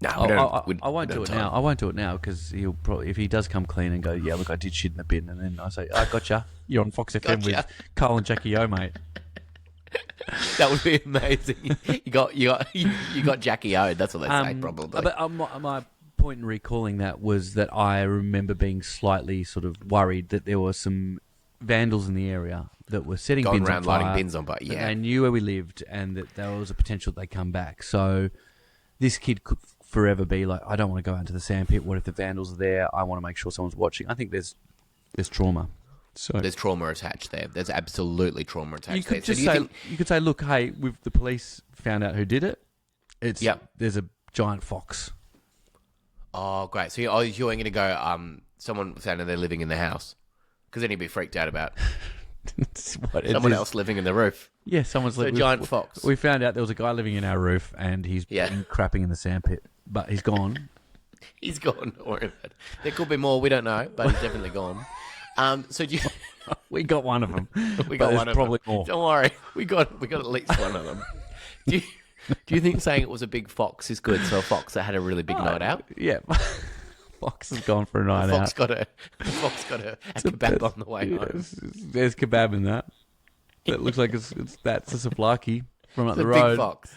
Speaker 2: I won't do it now. I won't do it now because he'll probably, if he does come clean and go, yeah, look, I did shit in the bin, and then I say, I gotcha. You're on Fox FM with Carl and Jackie O, mate.
Speaker 1: That would be amazing. You got Jackie O. That's what they say, probably.
Speaker 2: But my point in recalling that was that I remember being slightly sort of worried that there were some vandals in the area that were setting
Speaker 1: Going
Speaker 2: bins
Speaker 1: around
Speaker 2: on fire.
Speaker 1: lighting bins on fire. Yeah,
Speaker 2: they knew where we lived, and that there was a potential that they come back. So this kid could forever be like, I don't want to go out into the sandpit. What if the vandals are there? I want to make sure someone's watching. I think there's trauma. So
Speaker 1: there's trauma attached there. There's absolutely trauma attached
Speaker 2: you could
Speaker 1: there.
Speaker 2: just you could say, look, hey, with the police found out who did it. There's a giant fox.
Speaker 1: Oh, great. So you're going to go, someone found out they're living in the house. Because then he'd be freaked out about someone else living in the roof.
Speaker 2: Yeah, someone's living.
Speaker 1: A giant fox.
Speaker 2: We found out there was a guy living in our roof, and he's been crapping in the sandpit, but he's gone.
Speaker 1: He's gone. Don't worry about it. There could be more. We don't know, but he's definitely gone.
Speaker 2: We got one of them.
Speaker 1: We got one of
Speaker 2: probably
Speaker 1: them.
Speaker 2: More.
Speaker 1: Don't worry. We got at least one of them. Do you think saying it was a big fox is good? So a fox that had a really big night out?
Speaker 2: Yeah. Fox has gone for a night out.
Speaker 1: The fox got a kebab on the way home.
Speaker 2: There's kebab in that. It looks like that's a souvlaki from up the road.
Speaker 1: Big fox.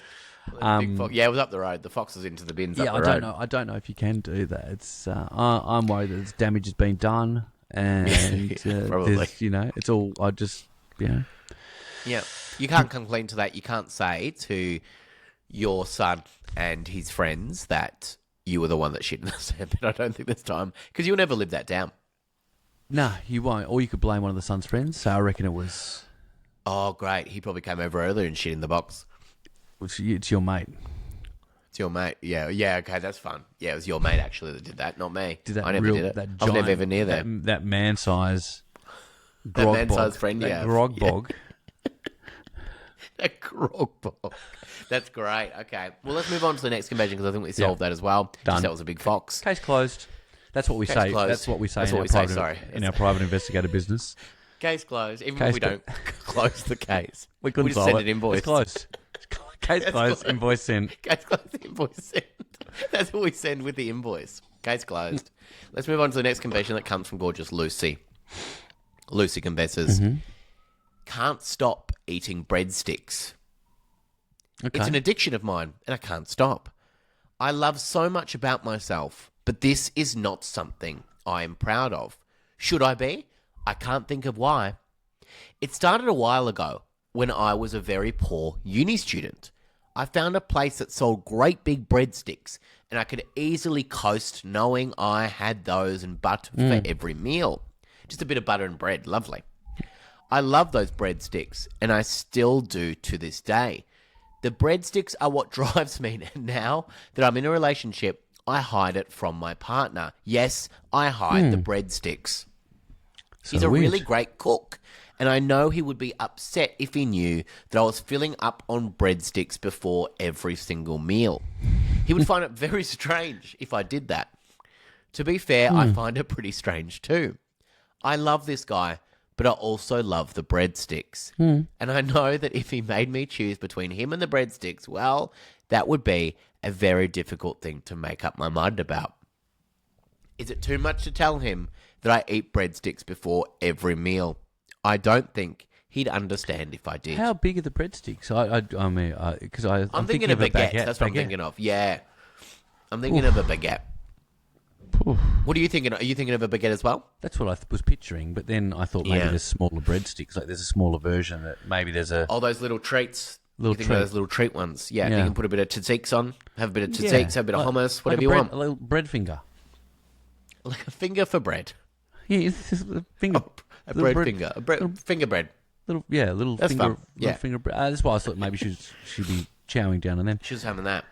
Speaker 1: Big fox. Yeah, it was up the road. The fox was into the bins.
Speaker 2: Yeah,
Speaker 1: up the road.
Speaker 2: I don't know if you can do that. It's I'm worried that damage has been done, and
Speaker 1: probably.
Speaker 2: it's all.
Speaker 1: Yeah, you can't complain to that. You can't say to your son and his friends that you were the one that shit in the sand pit. I don't think there's time because you'll never live that down.
Speaker 2: No, you won't. Or you could blame one of the son's friends. So I reckon it was.
Speaker 1: Oh, great! He probably came over earlier and shit in the box.
Speaker 2: It's your mate.
Speaker 1: It's your mate. Yeah. Okay, that's fun. Yeah, it was your mate actually that did that, not me. I never did it.
Speaker 2: That
Speaker 1: I was never ever near there.
Speaker 2: That man-size.
Speaker 1: That man-sized friend,
Speaker 2: that grog bog.
Speaker 1: That grog bog. That's great. Okay. Well, let's move on to the next confession because I think we solved that as well.
Speaker 2: Done.
Speaker 1: Just that was a big fox.
Speaker 2: Case closed. That's what we
Speaker 1: Case
Speaker 2: say.
Speaker 1: closed.
Speaker 2: That's what we say in our private investigator business.
Speaker 1: Case closed. Even if we don't close the case.
Speaker 2: We couldn't
Speaker 1: just
Speaker 2: solve
Speaker 1: send
Speaker 2: it.
Speaker 1: an invoice.
Speaker 2: It's closed. Case closed. Invoice sent.
Speaker 1: Case closed. Invoice sent. That's what we send with the invoice. Case closed. Let's move on to the next confession that comes from gorgeous Lucy. Lucy confesses, can't stop eating breadsticks.
Speaker 2: Okay.
Speaker 1: It's an addiction of mine, and I can't stop. I love so much about myself, but this is not something I am proud of. Should I be? I can't think of why. It started a while ago when I was a very poor uni student. I found a place that sold great big breadsticks, and I could easily coast knowing I had those and butter for every meal. Just a bit of butter and bread, lovely. I love those breadsticks, and I still do to this day. The breadsticks are what drives me now that I'm in a relationship. I hide it from my partner. Yes, I hide the breadsticks. He's a really great cook, and I know he would be upset if he knew that I was filling up on breadsticks before every single meal. He would find it very strange if I did that. To be fair, I find it pretty strange too. I love this guy, but I also love the breadsticks. And I know that if he made me choose between him and the breadsticks, well, that would be a very difficult thing to make up my mind about. Is it too much to tell him that I eat breadsticks before every meal? I don't think he'd understand if I did.
Speaker 2: How big are the breadsticks? I mean, because I'm
Speaker 1: thinking of
Speaker 2: a
Speaker 1: baguettes. That's what I'm thinking of. Yeah. I'm thinking of a baguette. What are you thinking? Are you thinking of a baguette as well?
Speaker 2: That's what I was picturing, but then I thought maybe there's smaller breadsticks. Like there's a smaller version that maybe there's a...
Speaker 1: Oh, those little treats.
Speaker 2: Little
Speaker 1: you think
Speaker 2: treat.
Speaker 1: those little treat ones. Yeah,
Speaker 2: Yeah.
Speaker 1: you can put a bit of tzatziki on, have a bit of tzatziki, have a bit of hummus, whatever you want.
Speaker 2: A little bread finger.
Speaker 1: Like a finger for bread.
Speaker 2: Yeah, it's just a finger.
Speaker 1: A
Speaker 2: Little
Speaker 1: bread finger. Finger bread.
Speaker 2: Little
Speaker 1: That's
Speaker 2: finger.
Speaker 1: fun. Yeah.
Speaker 2: Little finger bread. That's why I thought maybe she'd be chowing down on them.
Speaker 1: She was having that.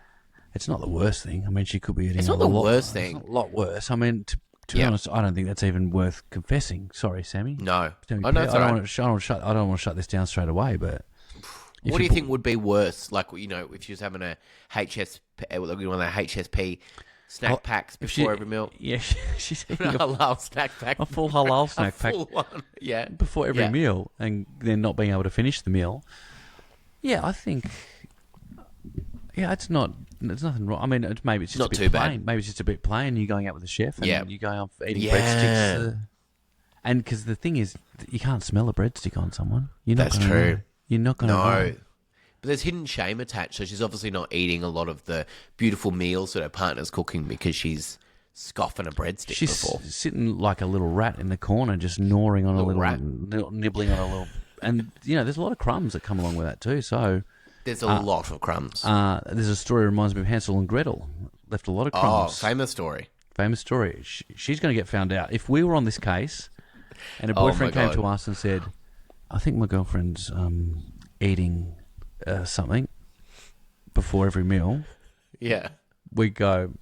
Speaker 2: It's not the worst thing. I mean, she could be eating.
Speaker 1: It's not the worst thing.
Speaker 2: It's not a lot worse. I mean, to be honest, I don't think that's even worth confessing. Sorry, Sammy.
Speaker 1: No.
Speaker 2: Sammy,
Speaker 1: Oh, no, it's
Speaker 2: I
Speaker 1: all
Speaker 2: don't
Speaker 1: right.
Speaker 2: want to I don't want to shut this down straight away. But
Speaker 1: What do you think would be worse? Like, you know, if she was having a HSP, one of the HSP snack packs before every meal.
Speaker 2: Yeah, she's eating
Speaker 1: A halal snack pack.
Speaker 2: a full halal snack
Speaker 1: A
Speaker 2: pack
Speaker 1: full one. Yeah.
Speaker 2: before every
Speaker 1: Yeah.
Speaker 2: meal, and then not being able to finish the meal. Yeah, I think. Yeah, it's not. There's nothing wrong. I mean, maybe it's just
Speaker 1: Not
Speaker 2: a bit
Speaker 1: too bad.
Speaker 2: plain. Maybe it's just a bit plain. You're going out with a chef, and
Speaker 1: Yeah.
Speaker 2: you're going off eating
Speaker 1: Yeah.
Speaker 2: breadsticks. And because the thing is, you can't smell a breadstick on someone. You're not
Speaker 1: That's
Speaker 2: gonna
Speaker 1: true.
Speaker 2: know. You're not going to
Speaker 1: No.
Speaker 2: know.
Speaker 1: But there's hidden shame attached, so she's obviously not eating a lot of the beautiful meals that her partner's cooking because she's scoffing a breadstick
Speaker 2: She's
Speaker 1: before.
Speaker 2: sitting like a little rat in the corner, just gnawing on
Speaker 1: Little rat.
Speaker 2: nibbling on a little. And there's a lot of crumbs that come along with that too. So
Speaker 1: There's a lot of crumbs.
Speaker 2: there's a story that reminds me of Hansel and Gretel. Left a lot of
Speaker 1: Oh,
Speaker 2: crumbs.
Speaker 1: famous story.
Speaker 2: Famous story. She's going to get found out. If we were on this case, and a
Speaker 1: Oh,
Speaker 2: boyfriend
Speaker 1: my
Speaker 2: came
Speaker 1: God.
Speaker 2: to us and said, "I think my girlfriend's eating something before every meal,"
Speaker 1: Yeah.
Speaker 2: we go,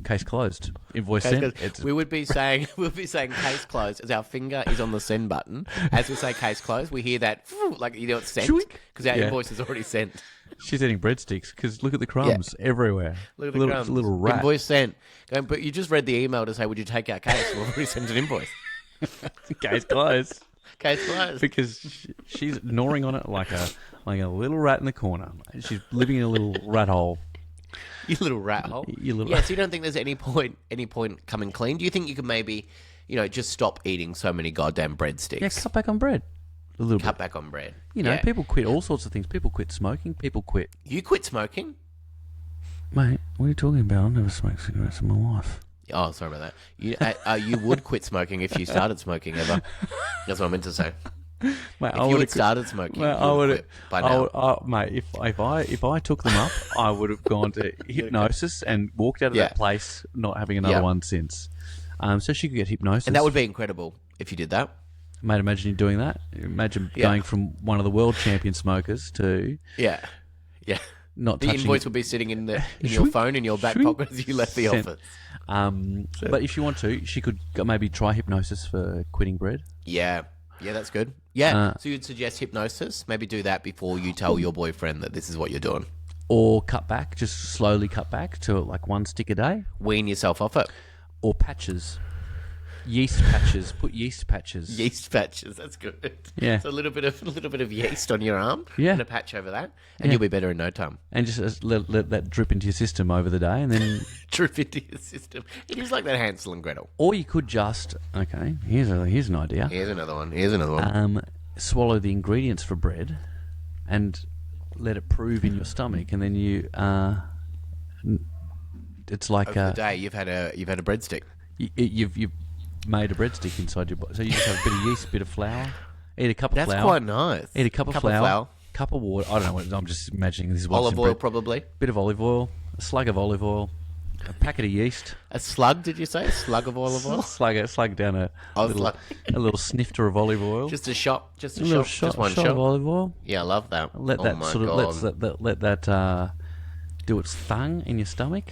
Speaker 2: "Case closed. Invoice sent." It's-
Speaker 1: We would be saying case closed as our finger is on the send button. As we say case closed, we hear that like it's sent
Speaker 2: Shwink.
Speaker 1: because our
Speaker 2: Yeah.
Speaker 1: invoice is already sent.
Speaker 2: She's eating breadsticks because look at the crumbs everywhere.
Speaker 1: Look at the
Speaker 2: little,
Speaker 1: crumbs.
Speaker 2: Little rat.
Speaker 1: Invoice sent. Going, but you just read the email to say, would you take our case? We've already sent an invoice.
Speaker 2: Case closed.
Speaker 1: Case closed.
Speaker 2: Because she's gnawing on it like a little rat in the corner. She's living in a little rat hole.
Speaker 1: You little rat hole.
Speaker 2: You little-
Speaker 1: Yeah, so you don't think there's any point coming clean? Do you think you could maybe, just stop eating so many goddamn breadsticks?
Speaker 2: Yeah, cut back on bread. A little
Speaker 1: Cut
Speaker 2: bit.
Speaker 1: back on bread.
Speaker 2: Yeah.
Speaker 1: Yeah.
Speaker 2: People quit all sorts of things. People quit smoking. People quit.
Speaker 1: You quit smoking?
Speaker 2: Mate, what are you talking about? I've never smoked cigarettes in my life.
Speaker 1: Oh, sorry about that. You would quit smoking if you started smoking ever. That's what I meant to say.
Speaker 2: Mate,
Speaker 1: If you had started smoking,
Speaker 2: Mate,
Speaker 1: you would quit by now.
Speaker 2: Mate, if I took them up, I would have gone to hypnosis and walked out of
Speaker 1: Yeah.
Speaker 2: that place, not having another
Speaker 1: Yeah.
Speaker 2: one since. So she could get hypnosis.
Speaker 1: And that would be incredible if you did that.
Speaker 2: Mate, imagine you doing that. Imagine
Speaker 1: Yeah.
Speaker 2: going from one of the world champion smokers to
Speaker 1: Yeah. Yeah.
Speaker 2: not
Speaker 1: The
Speaker 2: touching
Speaker 1: invoice would be sitting in your phone in your back
Speaker 2: Shwink.
Speaker 1: pocket as you left the
Speaker 2: Sent.
Speaker 1: office.
Speaker 2: But if you want to, she could maybe try hypnosis for quitting bread.
Speaker 1: Yeah. Yeah, that's good. Yeah.
Speaker 2: Uh,
Speaker 1: So you'd suggest hypnosis? Maybe do that before you tell your boyfriend that this is what you're doing.
Speaker 2: Or cut back, just slowly cut back to like one stick a day.
Speaker 1: Wean yourself off it.
Speaker 2: Or patches. Yeast patches. Put yeast patches.
Speaker 1: Yeast patches, that's good.
Speaker 2: Yeah.
Speaker 1: So a little bit of yeast on your arm,
Speaker 2: Yeah.
Speaker 1: and a patch over that, and
Speaker 2: Yeah.
Speaker 1: you'll be better in no time.
Speaker 2: And just let that drip into your system over the day. And then,
Speaker 1: Drip into your system. It is like that Hansel and Gretel.
Speaker 2: or you could just, okay, here's an idea.
Speaker 1: Here's another one.
Speaker 2: Swallow the ingredients for bread and let it prove in your stomach. And then it's like
Speaker 1: Over the day, you've had a breadstick.
Speaker 2: you've made a breadstick inside your body. So you just have a bit of yeast, a bit of flour. Eat a cup of
Speaker 1: That's
Speaker 2: flour.
Speaker 1: quite nice.
Speaker 2: Eat a cup of flour, cup of water. I don't know what I'm just imagining this is what's
Speaker 1: Olive
Speaker 2: in
Speaker 1: oil,
Speaker 2: bread.
Speaker 1: probably.
Speaker 2: Bit of olive oil, a slug of olive oil, a packet of yeast.
Speaker 1: A slug, did you say? A slug of olive oil?
Speaker 2: Slug down a little snifter of olive oil.
Speaker 1: Just a shot. Just a
Speaker 2: little
Speaker 1: shot. Just one
Speaker 2: shot
Speaker 1: shot.
Speaker 2: of olive oil.
Speaker 1: Yeah, I love that.
Speaker 2: Let
Speaker 1: oh
Speaker 2: that
Speaker 1: my
Speaker 2: sort
Speaker 1: God.
Speaker 2: of let that do its thing in your stomach.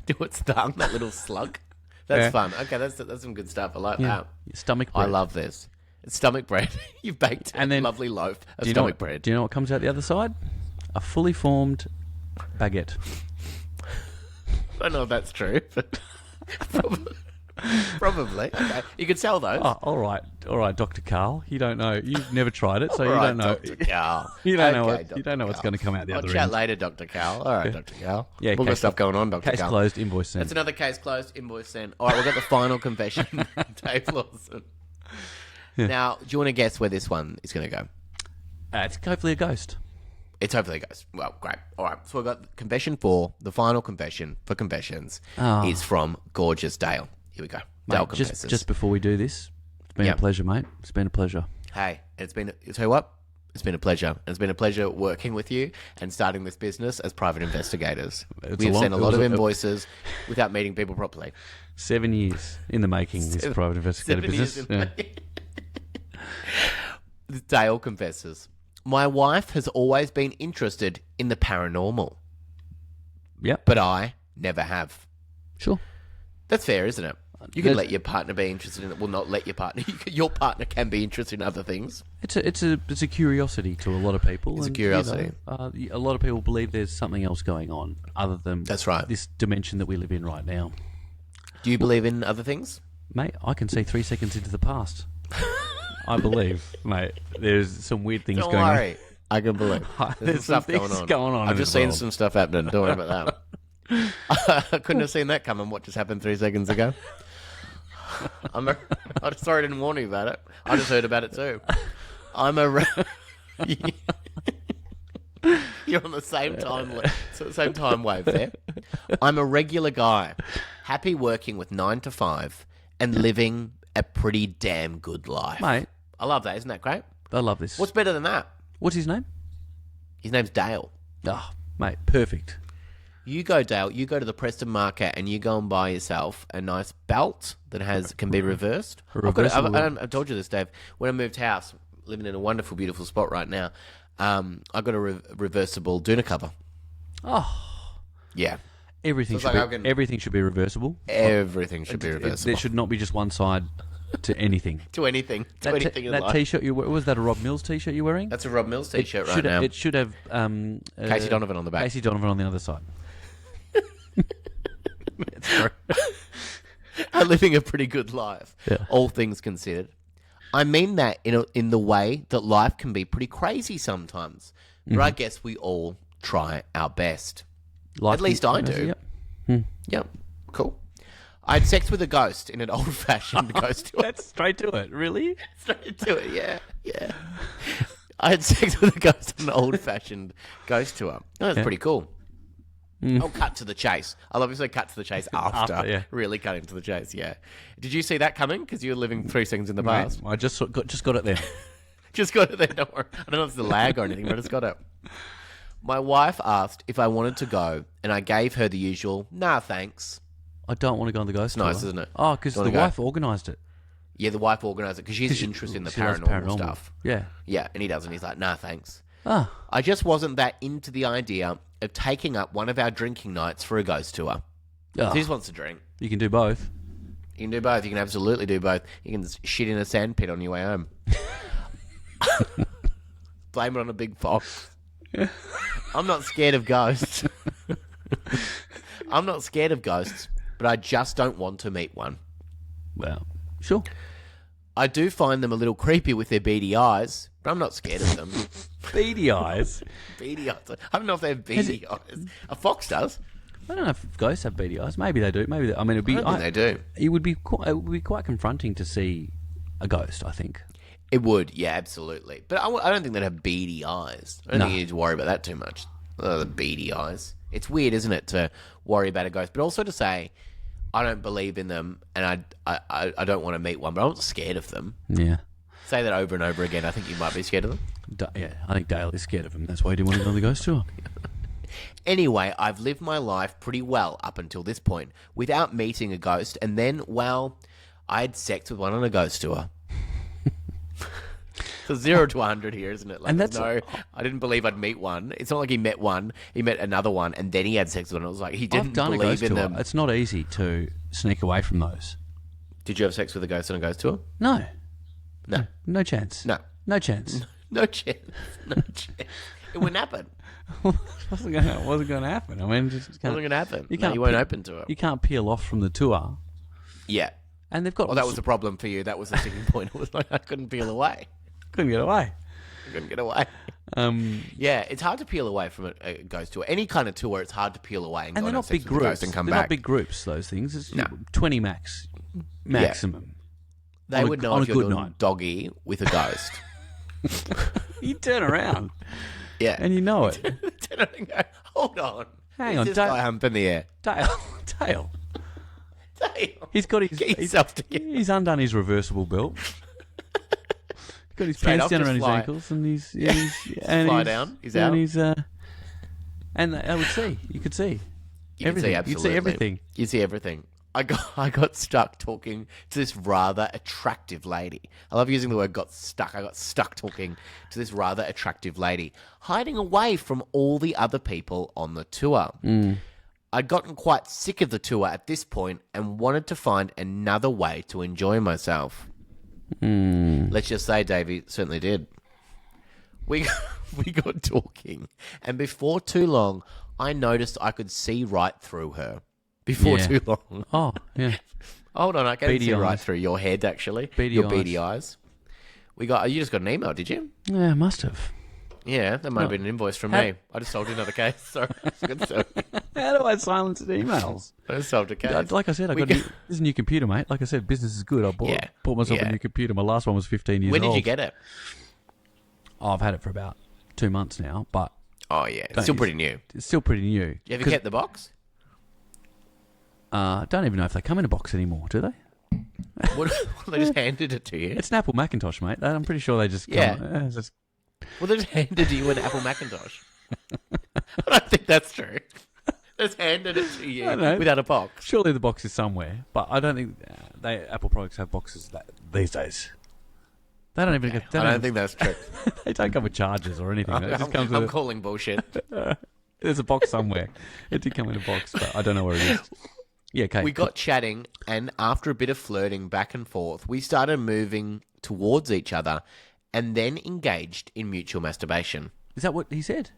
Speaker 1: Do its tongue, that little slug. That's
Speaker 2: Yeah.
Speaker 1: fun. Okay, that's some good stuff. I like that.
Speaker 2: Your stomach
Speaker 1: I
Speaker 2: bread.
Speaker 1: love this. It's stomach bread. You've baked
Speaker 2: And
Speaker 1: a
Speaker 2: then-
Speaker 1: lovely loaf of
Speaker 2: Do you know
Speaker 1: stomach
Speaker 2: what-
Speaker 1: bread.
Speaker 2: Do you know what comes out the other side? A fully formed baguette.
Speaker 1: I don't know if that's true, but Probably. Okay. You could sell those.
Speaker 2: Oh, all right, Dr. Carl. You don't know. You've never tried it, so
Speaker 1: All
Speaker 2: you
Speaker 1: right,
Speaker 2: don't know.
Speaker 1: Dr. Carl.
Speaker 2: You don't know
Speaker 1: Okay,
Speaker 2: what.
Speaker 1: Dr.
Speaker 2: You don't know what's
Speaker 1: Carl.
Speaker 2: going to come out the
Speaker 1: I'll
Speaker 2: other
Speaker 1: chat
Speaker 2: end.
Speaker 1: later, Dr. Carl. All right, Dr. Carl.
Speaker 2: Yeah,
Speaker 1: We've got
Speaker 2: case
Speaker 1: stuff going on, Dr.
Speaker 2: Case
Speaker 1: Carl.
Speaker 2: closed. Invoice sent.
Speaker 1: That's another case closed. Invoice sent. All right, we've got the final confession. Dave Lawson. Now, do you want to guess where this one is going to go?
Speaker 2: It's hopefully a ghost.
Speaker 1: It's hopefully a ghost. Well, great. All right, so we've got confession 4. The final confession for confessions is from Gorgeous Dale. Here we go. Dale
Speaker 2: Mate,
Speaker 1: confesses.
Speaker 2: just before we do this, it's been
Speaker 1: Yep.
Speaker 2: a pleasure, mate. It's been a pleasure.
Speaker 1: Hey, it's been. You tell you what, it's been a pleasure. And it's been a pleasure working with you and starting this business as private investigators. We've sent a lot of invoices without meeting people properly.
Speaker 2: 7 years in the making. This private investigator
Speaker 1: 7 years
Speaker 2: business.
Speaker 1: in
Speaker 2: Yeah.
Speaker 1: Dale confesses, my wife has always been interested in the paranormal,
Speaker 2: Yep.
Speaker 1: but I never have.
Speaker 2: Sure.
Speaker 1: That's fair, isn't it? You can
Speaker 2: There's-
Speaker 1: let your partner be interested in it. Well, not let your partner. Your partner can be interested in other things.
Speaker 2: It's a curiosity to a lot of people.
Speaker 1: It's a
Speaker 2: and,
Speaker 1: curiosity.
Speaker 2: A lot of people believe there's something else going on other than
Speaker 1: That's right.
Speaker 2: this dimension that we live in right now.
Speaker 1: Do you believe in other things?
Speaker 2: Mate, I can see 3 seconds into the past. I believe, mate. There's some weird things
Speaker 1: Don't
Speaker 2: going
Speaker 1: worry. I can believe.
Speaker 2: There's some things going on
Speaker 1: I've
Speaker 2: in
Speaker 1: just
Speaker 2: this
Speaker 1: seen
Speaker 2: world.
Speaker 1: some stuff happening. Don't worry about that. I couldn't have seen that coming. What just happened 3 seconds ago? I'm sorry I didn't warn you about it. I just heard about it too. You're on the same time wave there. I'm a regular guy, happy working with 9 to 5 and living a pretty damn good life.
Speaker 2: Mate,
Speaker 1: I love that. Isn't that great?
Speaker 2: I love this.
Speaker 1: What's better than that?
Speaker 2: What's his name?
Speaker 1: His name's Dale.
Speaker 2: Oh, mate, perfect.
Speaker 1: You go, Dale. You go to the Preston Market and you go and buy yourself a nice belt that can be reversed. I've told you this, Dave. When I moved house, living in a wonderful, beautiful spot right now, I got a reversible doona cover.
Speaker 2: Oh,
Speaker 1: Yeah,
Speaker 2: everything
Speaker 1: So
Speaker 2: should
Speaker 1: it's
Speaker 2: be
Speaker 1: like
Speaker 2: everything should be reversible.
Speaker 1: everything should be reversible.
Speaker 2: There should not be just one side to anything.
Speaker 1: to anything in
Speaker 2: That
Speaker 1: life.
Speaker 2: T-shirt was that a Rob Mills T-shirt you're wearing?
Speaker 1: That's a Rob Mills t-shirt right
Speaker 2: should,
Speaker 1: now.
Speaker 2: It should have
Speaker 1: Casey Donovan on the back.
Speaker 2: Casey Donovan on the other side.
Speaker 1: I'm living a pretty good life,
Speaker 2: Yeah.
Speaker 1: all things considered. I mean that in the way that life can be pretty crazy sometimes. But I guess we all try our best. At least I do.
Speaker 2: Yep.
Speaker 1: Yep. Cool. I had sex with a ghost in an old-fashioned ghost tour.
Speaker 2: That's straight to it. Really?
Speaker 1: Straight to it, yeah. I had sex with a ghost on an old-fashioned ghost tour. Oh, that's pretty cool. I'll cut to the chase. I'll obviously cut to the chase after.
Speaker 2: yeah.
Speaker 1: Really cutting to the chase, yeah. Did you see that coming? Because you were living 3 seconds in the past.
Speaker 2: Mate, I just got it there.
Speaker 1: Just got it there, don't worry. I don't know if it's a lag or anything, but I just got it. My wife asked if I wanted to go, and I gave her the usual, nah, thanks.
Speaker 2: I don't want to go on the ghost tour.
Speaker 1: nice, isn't it?
Speaker 2: Oh, because
Speaker 1: Don't
Speaker 2: the
Speaker 1: wanna go?
Speaker 2: organised organised it.
Speaker 1: Yeah, the wife organised it because she's interested in the
Speaker 2: She loves
Speaker 1: paranormal stuff.
Speaker 2: Yeah.
Speaker 1: Yeah, and he doesn't. He's like, nah, thanks.
Speaker 2: Ah,
Speaker 1: I just wasn't that into the idea of taking up one of our drinking nights for a ghost tour.
Speaker 2: oh,
Speaker 1: He just wants to drink.
Speaker 2: you can do both.
Speaker 1: You can do both. You can absolutely do both. You can shit in a sandpit on your way home. Blame it on a big fox. I'm not scared of ghosts. I'm not scared of ghosts, but I just don't want to meet one.
Speaker 2: Well, sure.
Speaker 1: I do find them a little creepy with their beady eyes, but I'm not scared of them.
Speaker 2: Beady eyes.
Speaker 1: Beady eyes. I don't know if they have beady eyes. A fox does.
Speaker 2: I don't know if ghosts have beady eyes. Maybe they do. Maybe I mean, it'd be.
Speaker 1: I don't think they do.
Speaker 2: It would be quite confronting to see a ghost. I think.
Speaker 1: It would, yeah, absolutely. But I don't think they'd have beady eyes. I don't think you need to worry about that too much. The beady eyes. It's weird, isn't it, to worry about a ghost, but also to say, I don't believe in them, and I don't want to meet one, but I'm not scared of them.
Speaker 2: Yeah.
Speaker 1: Say that over and over again. I think you might be scared of them.
Speaker 2: Yeah, I think Dale is scared of him. That's why he didn't want to go on the ghost tour.
Speaker 1: Anyway, I've lived my life pretty well up until this point without meeting a ghost, and then, well, I had sex with one on a ghost tour. So 0 to 100 here, isn't it? Like,
Speaker 2: And
Speaker 1: I didn't believe I'd meet one. It's not like he met one, he met another one, and then he had sex with one. It was like he didn't
Speaker 2: I've done a
Speaker 1: believe
Speaker 2: ghost
Speaker 1: in
Speaker 2: tour.
Speaker 1: them.
Speaker 2: It's not easy to sneak away from those.
Speaker 1: Did you have sex with a ghost on a ghost tour?
Speaker 2: No.
Speaker 1: No.
Speaker 2: No chance.
Speaker 1: No.
Speaker 2: No chance.
Speaker 1: No chance. No chance. It wouldn't happen.
Speaker 2: wasn't going to happen. I mean, just
Speaker 1: It wasn't going to happen.
Speaker 2: You
Speaker 1: No,
Speaker 2: can't
Speaker 1: you weren't
Speaker 2: pe-
Speaker 1: open to it.
Speaker 2: You can't peel off from the tour.
Speaker 1: Yeah.
Speaker 2: And they've got...
Speaker 1: Well, that was a problem for you. That was the sticking point. It was like I couldn't peel away.
Speaker 2: Couldn't get away.
Speaker 1: I couldn't get away. Yeah, it's hard to peel away from a ghost tour. Any kind of tour, it's hard to peel away and go
Speaker 2: they're
Speaker 1: and
Speaker 2: not
Speaker 1: have sex
Speaker 2: big
Speaker 1: with a
Speaker 2: groups.
Speaker 1: ghost and come
Speaker 2: They're
Speaker 1: back.
Speaker 2: not big groups, those things. It's
Speaker 1: No.
Speaker 2: 20 maximum.
Speaker 1: They would know
Speaker 2: on
Speaker 1: if
Speaker 2: a
Speaker 1: you're
Speaker 2: good
Speaker 1: doing
Speaker 2: night.
Speaker 1: doggy with a ghost.
Speaker 2: You turn around
Speaker 1: Yeah.
Speaker 2: and you know it.
Speaker 1: Turn around and go, hold on.
Speaker 2: Hang
Speaker 1: Who's
Speaker 2: on,
Speaker 1: this
Speaker 2: don't-
Speaker 1: guy humping the air?
Speaker 2: Dale.
Speaker 1: Damn.
Speaker 2: He's got his...
Speaker 1: Get yourself together.
Speaker 2: He's undone his reversible belt. He's got his
Speaker 1: Straight
Speaker 2: pants
Speaker 1: off,
Speaker 2: down
Speaker 1: just
Speaker 2: around his
Speaker 1: fly.
Speaker 2: ankles and he's...
Speaker 1: Fly down. He's out.
Speaker 2: And he's... and I would see. You could see.
Speaker 1: You
Speaker 2: everything.
Speaker 1: Can see
Speaker 2: You'd see
Speaker 1: absolutely.
Speaker 2: everything.
Speaker 1: You see everything. I got stuck talking to this rather attractive lady. I love using the word got stuck. I got stuck talking to this rather attractive lady, hiding away from all the other people on the tour. I'd gotten quite sick of the tour at this point and wanted to find another way to enjoy myself. Let's just say Davey certainly did. We got talking, and before too long, I noticed I could see right through her. Before
Speaker 2: Yeah.
Speaker 1: too long.
Speaker 2: Oh, yeah.
Speaker 1: Hold on, I can
Speaker 2: Beady
Speaker 1: see right
Speaker 2: eyes.
Speaker 1: through your head, actually.
Speaker 2: Beady
Speaker 1: your
Speaker 2: eyes.
Speaker 1: beady eyes. You just got an email, did you?
Speaker 2: Yeah, must have.
Speaker 1: Yeah, that might have been an invoice from me. I just solved another case. Sorry.
Speaker 2: How do I silence emails?
Speaker 1: I just solved a case.
Speaker 2: Like I said, this is a new computer, mate. Like I said, business is good. I bought myself a new computer. My last one was 15 years old.
Speaker 1: When did you get it?
Speaker 2: Oh, I've had it for about 2 months now, but
Speaker 1: Oh, yeah. It's still pretty new.
Speaker 2: it's still pretty new.
Speaker 1: You ever kept the box?
Speaker 2: Don't even know if they come in a box anymore, do they?
Speaker 1: What, they just handed it to you?
Speaker 2: It's an Apple Macintosh, mate. I'm pretty sure they just come.
Speaker 1: Yeah.
Speaker 2: It's just-
Speaker 1: Well, they just handed you an Apple Macintosh. I don't think that's true. They just handed it to you
Speaker 2: I know.
Speaker 1: without a box.
Speaker 2: surely the box is somewhere, but I don't think Apple products have boxes these days. They don't even.
Speaker 1: I don't think that's true.
Speaker 2: they don't come with chargers or anything. It just comes with
Speaker 1: I'm calling bullshit.
Speaker 2: there's a box somewhere. It did come in a box, but I don't know where it is. Yeah, okay.
Speaker 1: We got chatting, and after a bit of flirting back and forth, we started moving towards each other and then engaged in mutual masturbation.
Speaker 2: Is that what he said?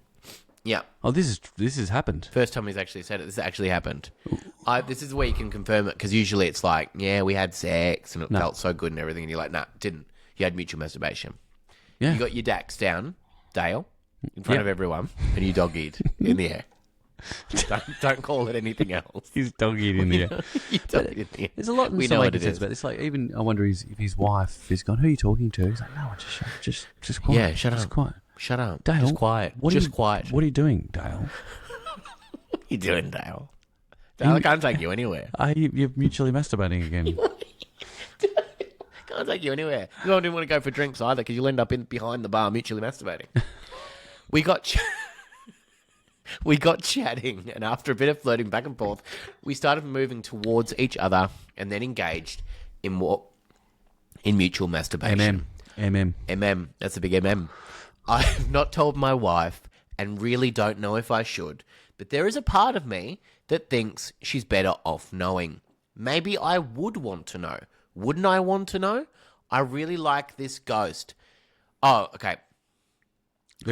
Speaker 1: Yeah.
Speaker 2: Oh, this has happened.
Speaker 1: First time he's actually said it. This actually happened. This is where you can confirm it, because usually it's like, yeah, we had sex and it felt so good and everything, and you're like, nah, didn't. You had mutual masturbation.
Speaker 2: Yeah.
Speaker 1: You got your dax down, Dale, in front of everyone, and you dog-eared in the air. Don't call it anything else.
Speaker 2: He's dog-eared in the air.
Speaker 1: You dog-eared in the air.
Speaker 2: There's a lot in
Speaker 1: We
Speaker 2: some
Speaker 1: know
Speaker 2: way
Speaker 1: what
Speaker 2: he
Speaker 1: it
Speaker 2: says
Speaker 1: is.
Speaker 2: about this. Like, even I wonder if his wife is gone. Who are you talking to? He's like, no, just quiet.
Speaker 1: Yeah, shut
Speaker 2: just
Speaker 1: up.
Speaker 2: quiet.
Speaker 1: Shut up.
Speaker 2: Dale,
Speaker 1: Just quiet. Just quiet.
Speaker 2: What are you doing, Dale?
Speaker 1: What are you doing, Dale? Dale, I can't take you anywhere.
Speaker 2: You're mutually masturbating again.
Speaker 1: Can't take you anywhere. You didn't want to go for drinks either, because you'll end up behind the bar mutually masturbating. We got chatting, and after a bit of flirting back and forth, we started moving towards each other and then engaged in mutual masturbation.
Speaker 2: MM.
Speaker 1: That's a big MM. I have not told my wife and really don't know if I should, but there is a part of me that thinks she's better off knowing. Maybe I would want to know. Wouldn't I want to know? I really like this ghost. Oh, okay.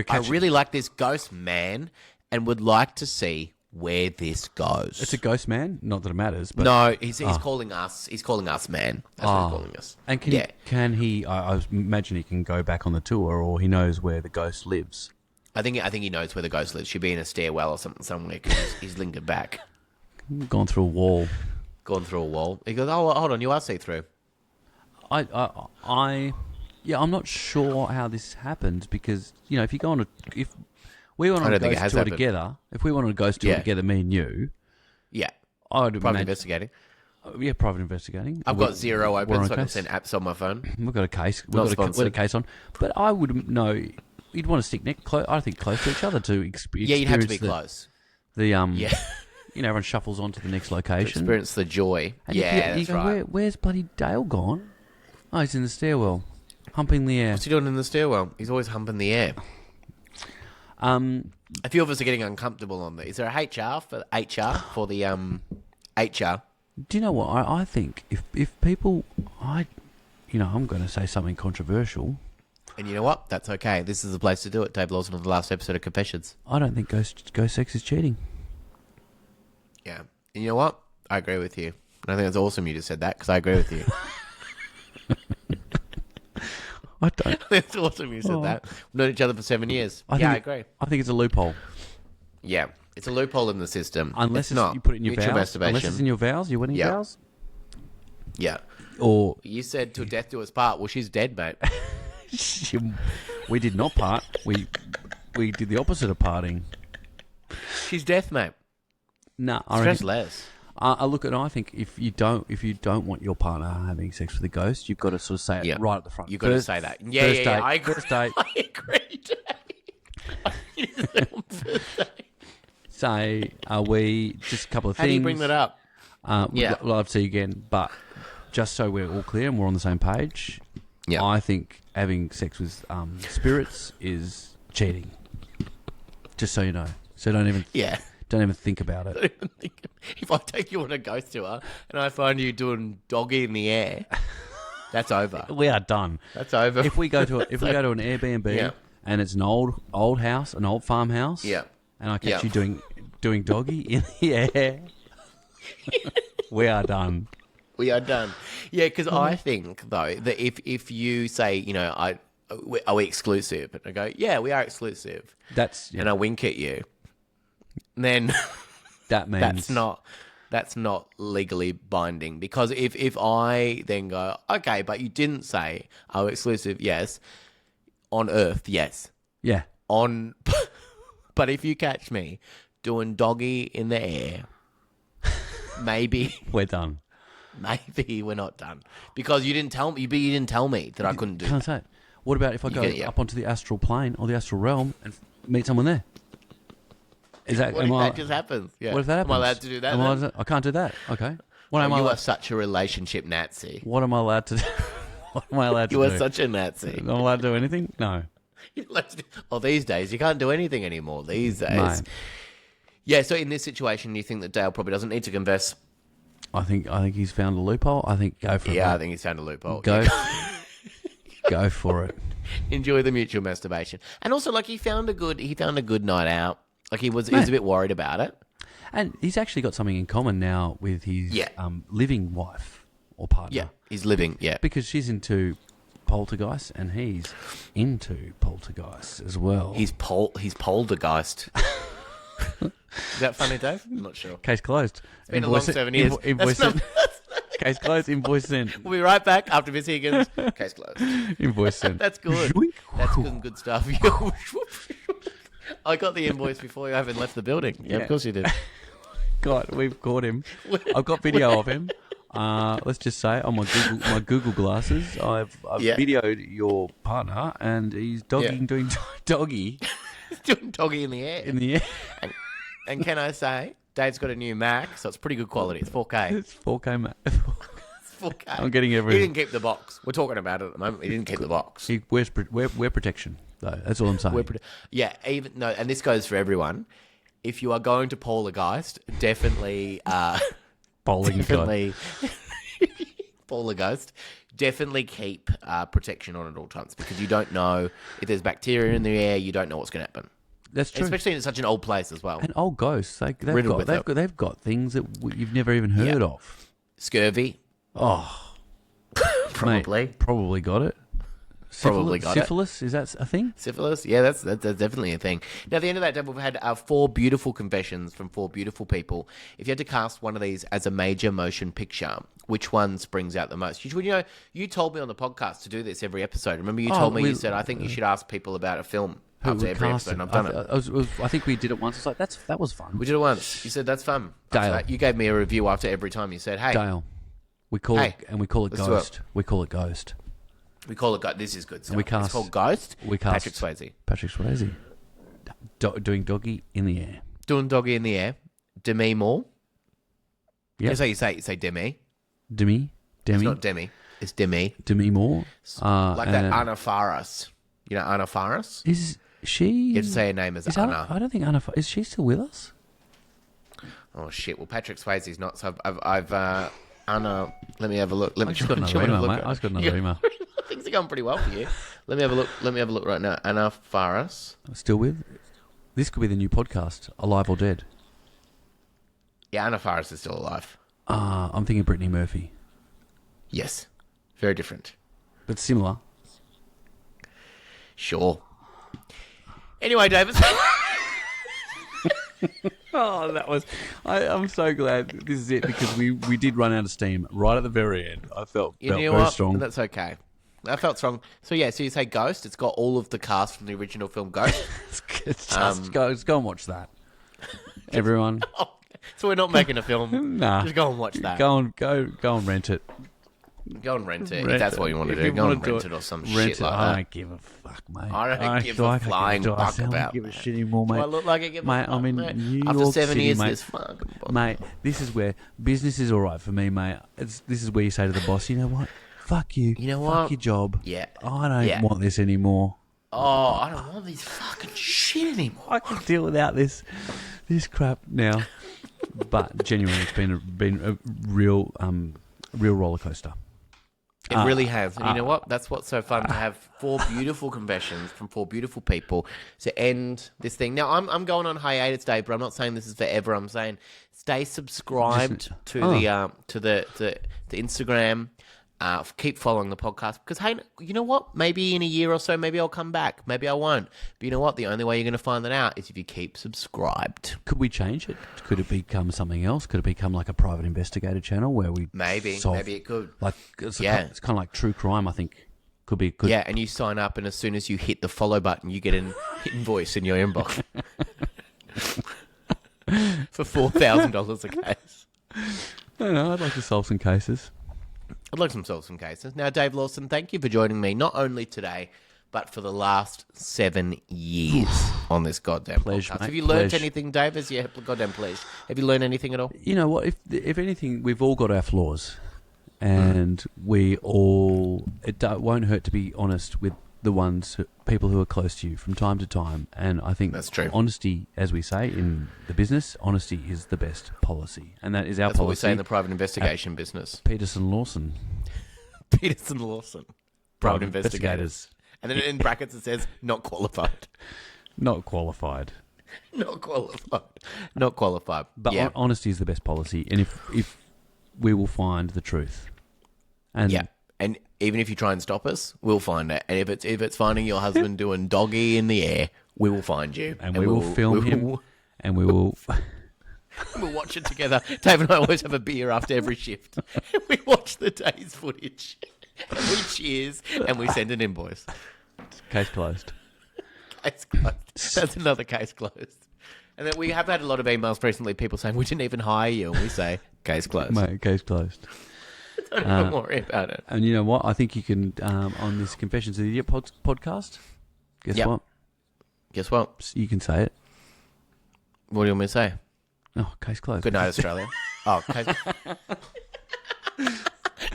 Speaker 1: I really like this ghost man and would like to see where this goes.
Speaker 2: It's a ghost man. Not that it matters, but
Speaker 1: No, he's calling us. He's calling us man. That's what he's calling us.
Speaker 2: And can he? I imagine he can go back on the tour, or he knows where the ghost lives.
Speaker 1: I think he knows where the ghost lives. She'd be in a stairwell or something somewhere, because he's lingered back.
Speaker 2: Gone through a wall.
Speaker 1: Gone through a wall. He goes, oh, hold on, you are see-through.
Speaker 2: I'm not sure how this happened, because if you go on if we went
Speaker 1: I
Speaker 2: on a
Speaker 1: don't think it
Speaker 2: ghost
Speaker 1: has
Speaker 2: tour
Speaker 1: happened.
Speaker 2: together, if we went on a ghost tour
Speaker 1: Yeah.
Speaker 2: together, me and you,
Speaker 1: Yeah.
Speaker 2: I would
Speaker 1: Private
Speaker 2: imagine.
Speaker 1: investigating.
Speaker 2: Yeah, private investigating.
Speaker 1: I've got Zero
Speaker 2: we're
Speaker 1: open,
Speaker 2: on
Speaker 1: so I can
Speaker 2: case.
Speaker 1: send apps on my phone.
Speaker 2: We've got a case.
Speaker 1: Not
Speaker 2: We've got
Speaker 1: sponsored.
Speaker 2: a case on. But I would know. You'd want to stick I think close to each other to experience.
Speaker 1: Yeah, you'd have to be close.
Speaker 2: The
Speaker 1: Yeah.
Speaker 2: everyone shuffles on to the next location.
Speaker 1: Experience the joy.
Speaker 2: And
Speaker 1: Yeah,
Speaker 2: you
Speaker 1: that's
Speaker 2: go,
Speaker 1: right.
Speaker 2: Where's bloody Dale gone? Oh, he's in the stairwell, humping the air.
Speaker 1: What's he doing in the stairwell? He's always humping the air. A few of us are getting uncomfortable on that. Is there a HR for the HR?
Speaker 2: Do you know what? I think if people, I'm going to say something controversial.
Speaker 1: And you know what? That's okay. This is the place to do it. Dave Lawson on the last episode of Confessions.
Speaker 2: I don't think ghost sex is cheating.
Speaker 1: Yeah. And you know what? I agree with you. And I think it's awesome you just said that because I agree with you.
Speaker 2: I don't.
Speaker 1: It's awesome you said that. We've known each other for 7 years. I agree.
Speaker 2: I think it's a loophole.
Speaker 1: Yeah, it's a loophole in the system.
Speaker 2: Unless
Speaker 1: it's not
Speaker 2: you put it in your
Speaker 1: mutual
Speaker 2: vows.
Speaker 1: masturbation.
Speaker 2: Unless it's in your vows, your wedding vows.
Speaker 1: Yeah.
Speaker 2: Or
Speaker 1: You said till death do us part. Well, she's dead, mate.
Speaker 2: we did not part. We did the opposite of parting.
Speaker 1: She's death, mate.
Speaker 2: No, I
Speaker 1: Stress
Speaker 2: reckon,
Speaker 1: less.
Speaker 2: I think if you don't want your partner having sex with a ghost, you've got to sort of say it right at the front.
Speaker 1: You've got to say that. Yeah,
Speaker 2: first
Speaker 1: yeah,
Speaker 2: date,
Speaker 1: I agree.
Speaker 2: First date.
Speaker 1: I agree, Dave. First date.
Speaker 2: Say, are we just a couple of
Speaker 1: How
Speaker 2: things?
Speaker 1: do you bring that up?
Speaker 2: We'd love to see you again, but just so we're all clear and we're on the same page, I think having sex with spirits is cheating. Just so you know. So don't even think about it.
Speaker 1: If I take you on a ghost tour and I find you doing doggy in the air, that's over.
Speaker 2: We are done.
Speaker 1: That's over.
Speaker 2: If we go to an Airbnb and it's an old house, an old farmhouse, and I catch you doing doggy in the air, we are done.
Speaker 1: We are done. Yeah, because I think though that if you say, are we exclusive? And I go, yeah, we are exclusive. And I wink at you. Then
Speaker 2: that means
Speaker 1: that's not legally binding, because if I then go, okay, but you didn't say are we exclusive? Yes. On Earth, yes.
Speaker 2: Yeah.
Speaker 1: But if you catch me doing doggy in the air, maybe
Speaker 2: we're done.
Speaker 1: Maybe we're not done because you didn't tell me. You didn't tell me that I couldn't do.
Speaker 2: Can't say it. What about if I go up onto the astral plane or the astral realm and meet someone there? Is that?
Speaker 1: What if that just happens? Yeah.
Speaker 2: What if that happens?
Speaker 1: Am I allowed to do that?
Speaker 2: I can't do that. Okay.
Speaker 1: You are such a relationship Nazi.
Speaker 2: What am I allowed to do? What am I allowed to do?
Speaker 1: You are such a Nazi.
Speaker 2: Am I allowed to do anything? No.
Speaker 1: These days you can't do anything anymore. These days.
Speaker 2: No.
Speaker 1: Yeah. So in this situation, you think that Dale probably doesn't need to confess?
Speaker 2: I think he's found a loophole. I think go for it.
Speaker 1: Yeah, I think he's found a loophole.
Speaker 2: Go for it.
Speaker 1: Enjoy the mutual masturbation, and also he found a good night out. He was a bit worried about it,
Speaker 2: and he's actually got something in common now with his living wife or partner.
Speaker 1: Yeah, he's living. Yeah,
Speaker 2: because she's into poltergeist and he's into poltergeist as well.
Speaker 1: He's poltergeist. Is that funny, Dave? I'm not sure.
Speaker 2: Case closed.
Speaker 1: It's been a long 7 years.
Speaker 2: Invoice sent. Case closed. Invoice sent.
Speaker 1: We'll be right back after Miss Higgins. Case closed.
Speaker 2: Invoice sent.
Speaker 1: That's good. That's good stuff. I got the invoice before you even left the building. Yeah, of course you did.
Speaker 2: God, we've caught him. I've got video of him. Let's just say on my Google glasses, I've videoed your partner, and he's doing doggy.
Speaker 1: He's doing doggy in the air.
Speaker 2: In the air.
Speaker 1: And can I say, Dave's got a new Mac, so it's pretty good quality. It's 4K.
Speaker 2: It's 4K, Mac.
Speaker 1: It's 4K.
Speaker 2: I'm getting everything.
Speaker 1: He didn't keep the box. We're talking about it at the moment. He didn't keep the box.
Speaker 2: He wears protection, though. That's all I'm saying.
Speaker 1: And this goes for everyone. If you are going to poltergeist, definitely
Speaker 2: poltergeist,
Speaker 1: definitely keep protection on at all times, because you don't know if there's bacteria in the air. You don't know what's going to happen.
Speaker 2: That's true,
Speaker 1: especially in such an old place as well.
Speaker 2: And old ghosts, they've got things that you've never even heard of.
Speaker 1: Scurvy.
Speaker 2: Oh,
Speaker 1: probably
Speaker 2: got it. Syphilis, is that a thing?
Speaker 1: Syphilis, yeah, that's definitely a thing. Now, at the end of that day, we've had 4 beautiful confessions from 4 beautiful people. If you had to cast one of these as a major motion picture, which one springs out the most? You told me on the podcast to do this every episode. Remember, you told me, you said, I think you should ask people about a film after every episode, and I've done it.
Speaker 2: I think we did it once. It's like, that was fun.
Speaker 1: We did it once. You said, that's fun.
Speaker 2: Dale.
Speaker 1: You gave me a review after every time. You said, hey.
Speaker 2: Dale. We call it Ghost. We call it Ghost.
Speaker 1: We call it Ghost. This is good stuff.
Speaker 2: It's
Speaker 1: called Ghost.
Speaker 2: We cast
Speaker 1: Patrick Swayze.
Speaker 2: Doing doggy in the air.
Speaker 1: Doing doggy in the air. Demi Moore.
Speaker 2: Yeah.
Speaker 1: So you say Demi.
Speaker 2: Demi.
Speaker 1: It's not Demi. It's Demi.
Speaker 2: Demi Moore.
Speaker 1: Like that Anna Faris. You know Anna Faris?
Speaker 2: Is she...
Speaker 1: You have to say her name as Anna.
Speaker 2: I don't think Anna... Is she still with us?
Speaker 1: Oh, shit. Well, Patrick Swayze's not. So I've Anna... Let me have a look.
Speaker 2: I just got another email, mate. I just got another email.
Speaker 1: Things are going pretty well for you. Let me have a look right now. Anna Faris.
Speaker 2: Still with? This could be the new podcast, Alive or Dead.
Speaker 1: Yeah, Anna Faris is still alive.
Speaker 2: I'm thinking Brittany Murphy,
Speaker 1: Yes. Very different.
Speaker 2: but similar.
Speaker 1: Sure. Anyway, David.
Speaker 2: Oh, that was. I'm so glad this is it because we did run out of steam right at the very end. I felt
Speaker 1: You know
Speaker 2: very
Speaker 1: what?
Speaker 2: strong.
Speaker 1: That's okay. I felt strong. So yeah, so you say Ghost. It's got all of the cast from the original film Ghost.
Speaker 2: Just go and watch that, everyone.
Speaker 1: So we're not making a film.
Speaker 2: Nah,
Speaker 1: Just go and watch that.
Speaker 2: Go and rent it.
Speaker 1: Go and rent it.
Speaker 2: Rent
Speaker 1: If that's
Speaker 2: it.
Speaker 1: what you want to
Speaker 2: If
Speaker 1: do.
Speaker 2: you
Speaker 1: Go
Speaker 2: wanna
Speaker 1: and
Speaker 2: do
Speaker 1: rent
Speaker 2: it,
Speaker 1: it or some
Speaker 2: Rent
Speaker 1: shit
Speaker 2: it.
Speaker 1: like
Speaker 2: I
Speaker 1: that.
Speaker 2: don't give a fuck, mate.
Speaker 1: I don't give a flying
Speaker 2: do.
Speaker 1: fuck
Speaker 2: I don't
Speaker 1: about
Speaker 2: give a
Speaker 1: that.
Speaker 2: shit anymore, mate.
Speaker 1: Do I look like I give a
Speaker 2: Mate,
Speaker 1: fuck,
Speaker 2: I'm in
Speaker 1: mate?
Speaker 2: New
Speaker 1: After
Speaker 2: York
Speaker 1: 7
Speaker 2: City,
Speaker 1: years,
Speaker 2: mate.
Speaker 1: this fucking
Speaker 2: Mate, this is where business is all right for me, mate. This is where you say to the boss, you know what? Fuck you.
Speaker 1: You know
Speaker 2: Fuck
Speaker 1: what?
Speaker 2: your job.
Speaker 1: Yeah.
Speaker 2: I don't
Speaker 1: Yeah.
Speaker 2: want this anymore.
Speaker 1: Oh, I don't want this fucking shit anymore.
Speaker 2: I can deal without this crap now. But genuinely, it's been a real roller coaster.
Speaker 1: It really has. And you know what? That's what's so fun to have 4 beautiful confessions from 4 beautiful people to end this thing. Now, I'm going on hiatus, Dave, but I'm not saying this is forever. I'm saying stay subscribed to the Instagram. Keep following the podcast because, hey, you know what? Maybe in a year or so, maybe I'll come back. Maybe I won't. But you know what? The only way you're going to find that out is if you keep subscribed.
Speaker 2: Could we change it? Could it become something else? Could it become like a private investigator channel where we
Speaker 1: Maybe it could.
Speaker 2: Like it's
Speaker 1: Yeah.
Speaker 2: kind of like true crime. I think could be good.
Speaker 1: Yeah, and you sign up, and as soon as you hit the follow button, you get an invoice in your inbox for $4,000 a case.
Speaker 2: I don't know. I'd like to solve some cases.
Speaker 1: I'd like to solve some cases. Now, Dave Lawson, thank you for joining me, not only today, but for the last 7 years on this goddamn
Speaker 2: Pleasure,
Speaker 1: podcast.
Speaker 2: mate,
Speaker 1: Have you learned
Speaker 2: pleasure.
Speaker 1: anything, Dave? As you goddamn pleased. Have you learned anything at all?
Speaker 2: You know what? If anything, we've all got our flaws, and we all. Won't hurt to be honest with the people who are close to you from time to time. And I think
Speaker 1: That's true.
Speaker 2: Honesty, as we say in the business, honesty is the best policy, and that is our
Speaker 1: That's
Speaker 2: policy.
Speaker 1: what we say in the private investigation business.
Speaker 2: Peterson Lawson,
Speaker 1: Peterson Lawson. Private investigators. And then in brackets it says, not qualified.
Speaker 2: not qualified.
Speaker 1: Not qualified. Not qualified.
Speaker 2: But
Speaker 1: yeah.
Speaker 2: honesty is the best policy, and if we will find the truth, and
Speaker 1: Yeah. And even if you try and stop us, we'll find it. And if it's finding your husband doing doggy in the air, we will find you.
Speaker 2: and we will film him, and we will.
Speaker 1: We'll watch it together. Dave and I always have a beer after every shift. We watch the day's footage. And we cheers and we send an invoice.
Speaker 2: Case closed.
Speaker 1: Case closed. That's another case closed. And then we have had a lot of emails recently, people saying, we didn't even hire you. And we say, case closed.
Speaker 2: Mate, case closed.
Speaker 1: Don't even worry about it.
Speaker 2: And you know what? I think you can, on this Confessions of the Idiot podcast, guess
Speaker 1: Yep.
Speaker 2: what?
Speaker 1: Guess what?
Speaker 2: You can say it.
Speaker 1: What do you want me to say?
Speaker 2: Oh, case closed.
Speaker 1: Good night, Australia. Oh, case...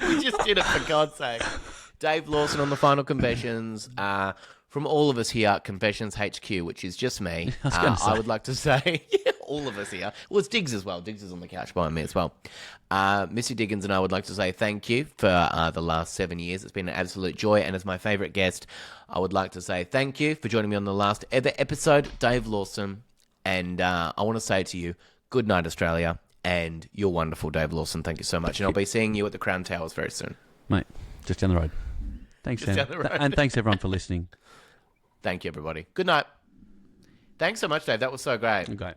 Speaker 1: We just did it, for God's sake. Dave Lawson on the final confessions. From all of us here at Confessions HQ, which is just me, I would like to say, all of us here. Well, it's Diggs as well. Diggs is on the couch behind me as well. Missy Diggins and I would like to say thank you for the last 7 years. It's been an absolute joy. And as my favourite guest, I would like to say thank you for joining me on the last ever episode, Dave Lawson. And I want to say to you, good night, Australia. And you're wonderful, Dave Lawson. Thank you so much. And I'll be seeing you at the Crown Towers very soon.
Speaker 2: Mate, just down the road. Thanks, Sam.
Speaker 1: down the road.
Speaker 2: And thanks, everyone, for listening.
Speaker 1: Thank you, everybody. Good night. Thanks so much, Dave. That was so great.
Speaker 2: Okay.